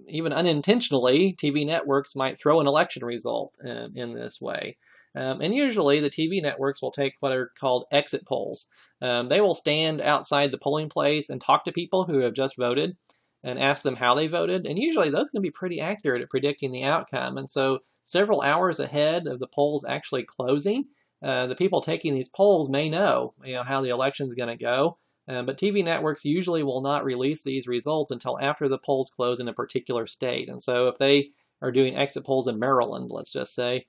even unintentionally, TV networks might throw an election result in this way. And usually the TV networks will take what are called exit polls. They will stand outside the polling place and talk to people who have just voted and ask them how they voted. And usually those can be pretty accurate at predicting the outcome. And so several hours ahead of the polls actually closing, the people taking these polls may know, how the election's going to go. But TV networks usually will not release these results until after the polls close in a particular state. And so if they are doing exit polls in Maryland, let's just say,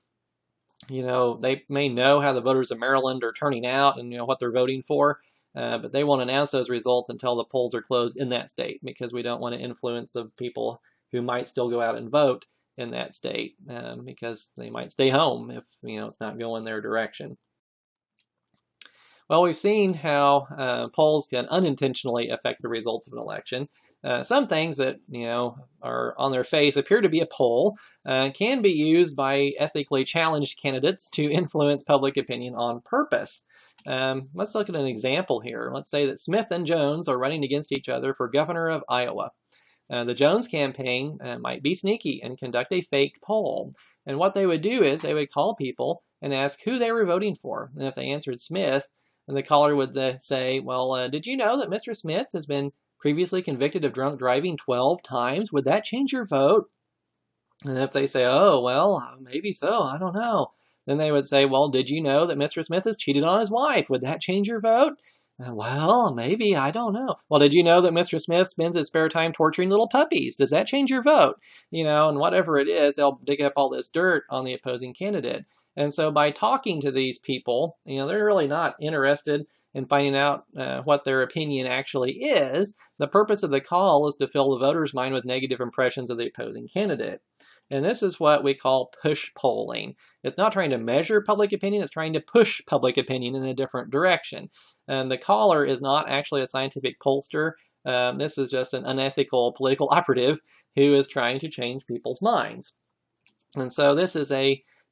they may know how the voters of Maryland are turning out and what they're voting for, but they won't announce those results until the polls are closed in that state because we don't want to influence the people who might still go out and vote in that state because they might stay home if it's not going their direction. Well, we've seen how polls can unintentionally affect the results of an election. Some things that are on their face appear to be a poll can be used by ethically challenged candidates to influence public opinion on purpose. Let's look at an example here. Let's say that Smith and Jones are running against each other for governor of Iowa. The Jones campaign might be sneaky and conduct a fake poll. And what they would do is they would call people and ask who they were voting for. And if they answered Smith, And the caller would say, well, did you know that Mr. Smith has been previously convicted of drunk driving 12 times? Would that change your vote? And if they say, oh, well, maybe so, I don't know. Then they would say, well, did you know that Mr. Smith has cheated on his wife? Would that change your vote? Well, maybe, I don't know. Well, did you know that Mr. Smith spends his spare time torturing little puppies? Does that change your vote? And whatever it is, they'll dig up all this dirt on the opposing candidate. And so by talking to these people, they're really not interested in finding out what their opinion actually is. The purpose of the call is to fill the voter's mind with negative impressions of the opposing candidate. And this is what we call push polling. It's not trying to measure public opinion, it's trying to push public opinion in a different direction. And the caller is not actually a scientific pollster. This is just an unethical political operative who is trying to change people's minds. And so this is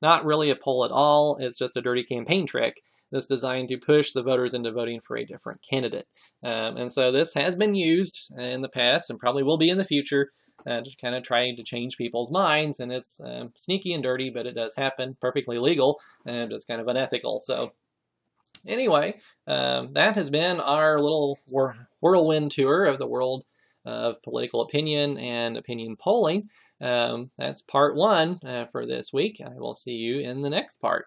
not really a poll at all. It's just a dirty campaign trick that's designed to push the voters into voting for a different candidate. And so this has been used in the past and probably will be in the future, just kind of trying to change people's minds. And it's sneaky and dirty, but it does happen, perfectly legal, and just kind of unethical. So anyway, that has been our little whirlwind tour of the world of political opinion and opinion polling. That's part one for this week. I will see you in the next part.